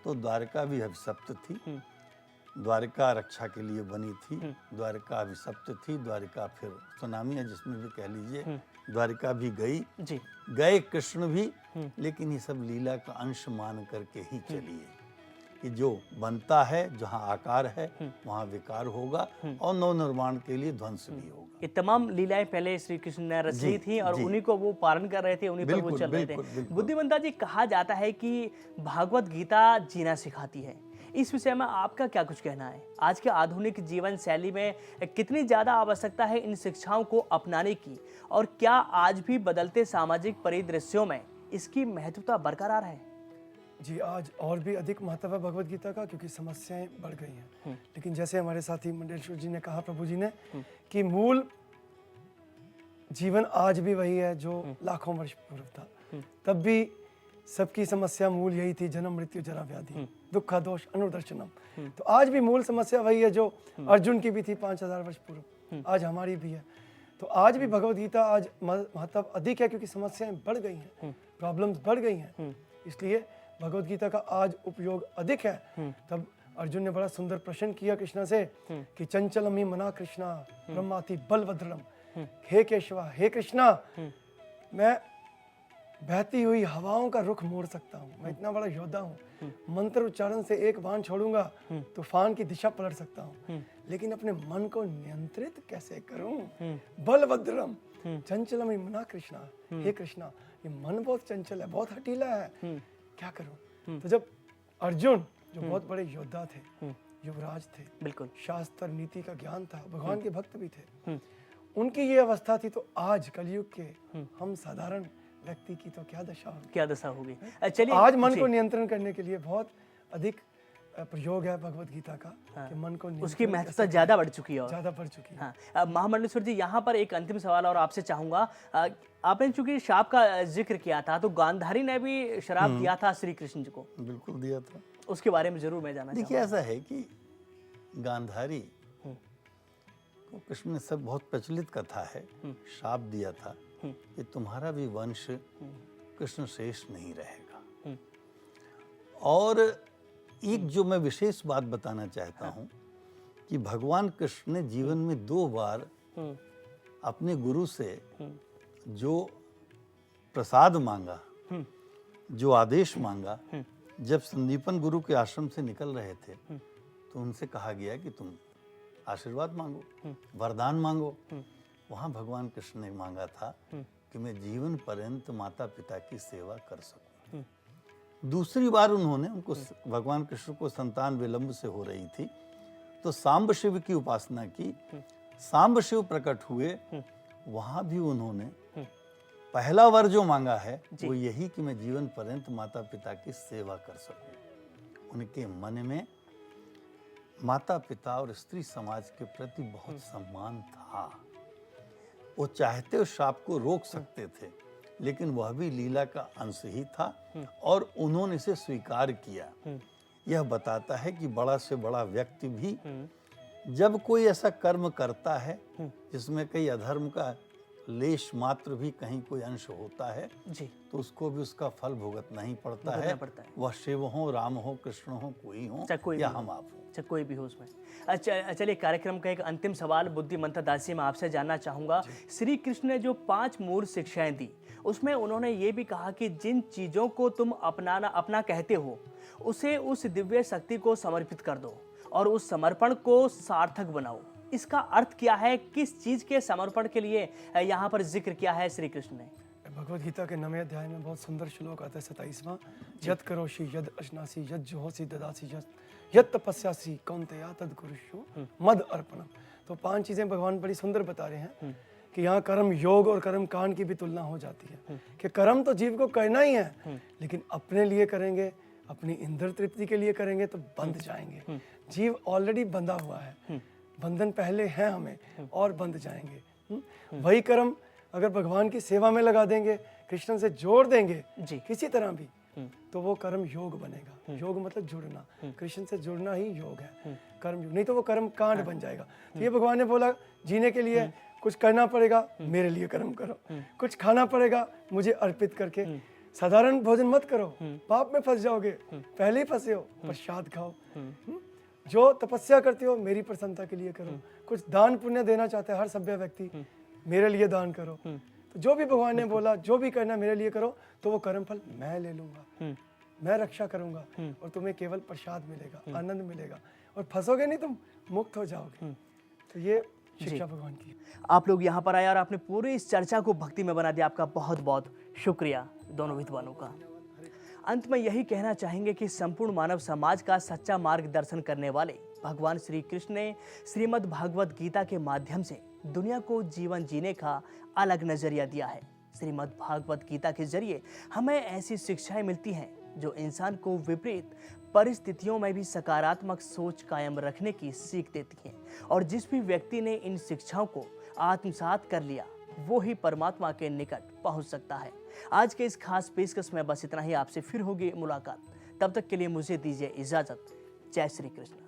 Speaker 4: तो द्वारका भी अभिशप्त थी, द्वारिका रक्षा के लिए बनी थी, द्वारिका अभिशप्त थी, द्वारिका फिर सुनामी है जिसमें भी कह लीजिए, द्वारिका भी गई
Speaker 1: जी।
Speaker 4: गए कृष्ण भी, लेकिन ये सब लीला का अंश मान करके ही चलिए कि जो बनता है, जहाँ आकार है वहाँ विकार होगा और नव निर्माण के लिए ध्वंस भी होगा।
Speaker 1: ये तमाम लीलाएं पहले श्री कृष्ण ने रच ली थी और उन्हीं को वो पालन कर रहे थे, उन्हीं पर वो
Speaker 4: बिल्कुल,
Speaker 1: चल रहे
Speaker 4: बिल्कुल,
Speaker 1: थे।
Speaker 4: बिल्कुल।
Speaker 1: बुद्धिमंता जी, कहा जाता है कि भागवत गीता जीना सिखाती है। इस विषय में आपका क्या कुछ कहना है? आज के आधुनिक जीवन शैली में कितनी ज्यादा आवश्यकता है इन शिक्षाओं को अपनाने की, और क्या आज भी बदलते सामाजिक परिदृश्यों में इसकी महत्वता बरकरार है?
Speaker 3: जी, आज और भी अधिक महत्व है भगवत गीता का, क्योंकि समस्याएं बढ़ गई हैं। लेकिन जैसे हमारे साथी मंडलेश्वर जी ने कहा, प्रभु जी ने, कि मूल जीवन आज भी वही है जो लाखों वर्ष पूर्व था। तब भी सबकी समस्या मूल यही थी, जन्म मृत्यु जरा व्याधि दुखा दोष अनुदर्शनम। तो आज भी मूल समस्या वही है जो अर्जुन की भी थी 5000 वर्ष पूर्व, आज हमारी भी है। तो आज भी भगवत गीता आज महत्व अधिक है, क्योंकि समस्याएं बढ़ गई हैं, प्रॉब्लम्स बढ़ गई हैं, इसलिए भगवत गीता का आज उपयोग अधिक है। तब अर्जुन ने बड़ा सुंदर प्रश्न किया कृष्णा से कि चंचलम ही मना कृष्णा ब्रह्माति बलभद्रम। हे केशवा, हे कृष्णा, मैं बहती हुई हवाओं का रुख मोड़ सकता हूँ, मैं इतना बड़ा योद्धा हूँ, मंत्र उच्चारण से एक बाण छोड़ूंगा तूफान की दिशा पलट सकता हूँ, लेकिन अपने मन को नियंत्रित कैसे करूं? बलभद्रम चंचलम ही मना कृष्णा। हे कृष्णा, ये मन बहुत चंचल है, बहुत हठीला है, क्या करूं? तो जब अर्जुन, जो बहुत बड़े योद्धा थे, युवराज थे,
Speaker 1: बिल्कुल
Speaker 3: शास्त्र नीति का ज्ञान था, भगवान के भक्त भी थे, उनकी ये अवस्था थी, तो आज कलयुग के हम साधारण व्यक्ति की तो क्या दशा होगी?
Speaker 1: क्या दशा होगी? चलिए,
Speaker 3: आज मन को नियंत्रण करने के लिए बहुत अधिक प्रयोग है भगवत गीता का। कि मन को
Speaker 1: उसकी महत्वता ज्यादा बढ़ चुकी है, और
Speaker 3: ज्यादा बढ़ चुकी है।
Speaker 1: हाँ, महामंडलेश्वर जी, यहाँ पर एक अंतिम सवाल और आपसे चाहूंगा। आपने चूंकि श्राप का जिक्र किया था, तो गांधारी ने भी श्राप दिया था श्री कृष्ण जी को,
Speaker 4: बिल्कुल दिया था।
Speaker 1: उसके बारे में जरूर मैं जानना चाहूंगा।
Speaker 4: देखिए, ऐसा है कि गांधारी को कृष्ण ने सब बहुत प्रचलित कथा है, शाप दिया था कि तुम्हारा भी वंश कृष्ण शेष नहीं रहेगा। और एक जो मैं विशेष बात बताना चाहता हूं कि भगवान कृष्ण ने जीवन में 2 बार अपने गुरु से जो प्रसाद मांगा, जो आदेश मांगा, जब संदीपन गुरु के आश्रम से निकल रहे थे तो उनसे कहा गया कि तुम आशीर्वाद मांगो, वरदान मांगो। वहां भगवान कृष्ण ने मांगा था कि मैं जीवन पर्यंत माता पिता की सेवा कर सकूं। दूसरी बार उन्होंने उनको, भगवान कृष्ण को संतान विलंब से हो रही थी, तो सांब शिव की उपासना की, सांब शिव प्रकट हुए, वहां भी उन्होंने पहला वर जो मांगा है वो यही कि मैं जीवन पर्यंत माता पिता की सेवा कर सकूं। उनके मन में माता पिता और स्त्री समाज के प्रति बहुत सम्मान था। वो चाहते उस शाप को रोक सकते थे, लेकिन वह भी लीला का अंश ही था और उन्होंने इसे स्वीकार किया। यह बताता है कि बड़ा से बड़ा व्यक्ति भी जब कोई ऐसा कर्म करता है जिसमें कई अधर्म का लेश मात्र भी कहीं कोई अंश होता है
Speaker 1: जी,
Speaker 4: तो उसको भी उसका फल भुगतना ही पड़ता है। वह शिव हो, राम हो, कृष्ण हो, कोई हो
Speaker 1: कोई
Speaker 4: या हम आप हो।
Speaker 1: अच्छा, कोई भी हो उसमें। अच्छा, चलिए कार्यक्रम का एक अंतिम सवाल बुद्धिमंता दासी मैं आपसे जानना चाहूँगा। श्री कृष्ण ने जो 5 मूल शिक्षाएं दी, उसमें उन्होंने ये भी कहा कि जिन चीज़ों को तुम अपना कहते हो, उसे उस दिव्य शक्ति को समर्पित कर दो और उस समर्पण को सार्थक बनाओ। इसका अर्थ क्या है? किस चीज़ के समर्पण के लिए यहाँ पर जिक्र किया है श्री कृष्ण ने?
Speaker 3: भगवद गीता के 9वें अध्याय में बहुत सुंदर श्लोक आता है 27वां, यद करोषि यद अश्नासी यद जुहोसी ददासी यद तपस्यासी कौन्तेया तद कुरुषु मद अर्पणम। तो 5 चीजें भगवान बड़ी सुंदर बता रहे हैं कि यहाँ कर्म योग और कर्म कांड की भी तुलना हो जाती है कि कर्म तो जीव को करना ही है, लेकिन अपने लिए करेंगे, अपनी इंद्र तृप्ति के लिए करेंगे तो बंध जाएंगे। जीव ऑलरेडी बंधा हुआ है, बंधन पहले है हमें और बंध जाएंगे। वही कर्म अगर भगवान की सेवा में लगा देंगे, कृष्ण से जोड़ देंगे किसी तरह भी, तो वो कर्म योग बनेगा। योग मतलब जुड़ना, कृष्ण से जुड़ना ही योग है, कर्म योग। नहीं तो वो कर्म कांड बन जाएगा। तो ये भगवान ने बोला जीने के लिए कुछ करना पड़ेगा, मेरे लिए कर्म करो, कुछ खाना पड़ेगा मुझे अर्पित करके। साधारण भोजन मत करो, पाप में फंस जाओगे, पहले ही फंसे हो, प्रसाद खाओ। जो तपस्या करते हो मेरी प्रसन्नता के लिए करो। कुछ दान पुण्य देना चाहता है हर सभ्य व्यक्ति, मेरे लिए दान करो। तो जो भी भगवान ने बोला जो भी करना मेरे लिए करो, तो वो कर्म फल मैं ले लूंगा, मैं रक्षा करूंगा और तुम्हें केवल प्रसाद मिलेगा, आनंद मिलेगा और फंसोगे नहीं, तुम मुक्त हो जाओगे। तो ये शिक्षा भगवान की।
Speaker 1: आप लोग यहाँ पर आए और आपने पूरी इस चर्चा को भक्ति में बना दिया। आपका बहुत बहुत शुक्रिया दोनों विद्वानों का। अंत में यही कहना चाहेंगे कि संपूर्ण मानव समाज का सच्चा मार्गदर्शन करने वाले भगवान श्री कृष्ण ने श्रीमद् भागवत गीता के माध्यम से दुनिया को जीवन जीने का अलग नजरिया दिया है। श्रीमद् भागवत गीता के जरिए हमें ऐसी शिक्षाएं मिलती हैं जो इंसान को विपरीत परिस्थितियों में भी सकारात्मक सोच कायम रखने की सीख देती हैं। और जिस भी व्यक्ति ने इन शिक्षाओं को आत्मसात कर लिया, वो ही परमात्मा के निकट पहुंच सकता है। आज के इस खास पेशकश में बस इतना ही। आपसे फिर होगी मुलाकात, तब तक के लिए मुझे दीजिए इजाजत। जय श्री कृष्ण।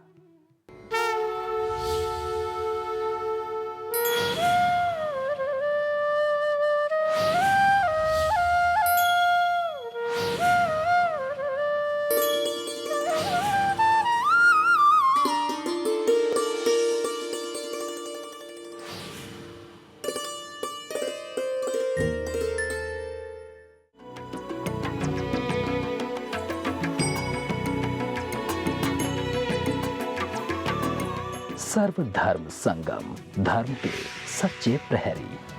Speaker 2: सर्वधर्म संगम, धर्म के सच्चे प्रहरी।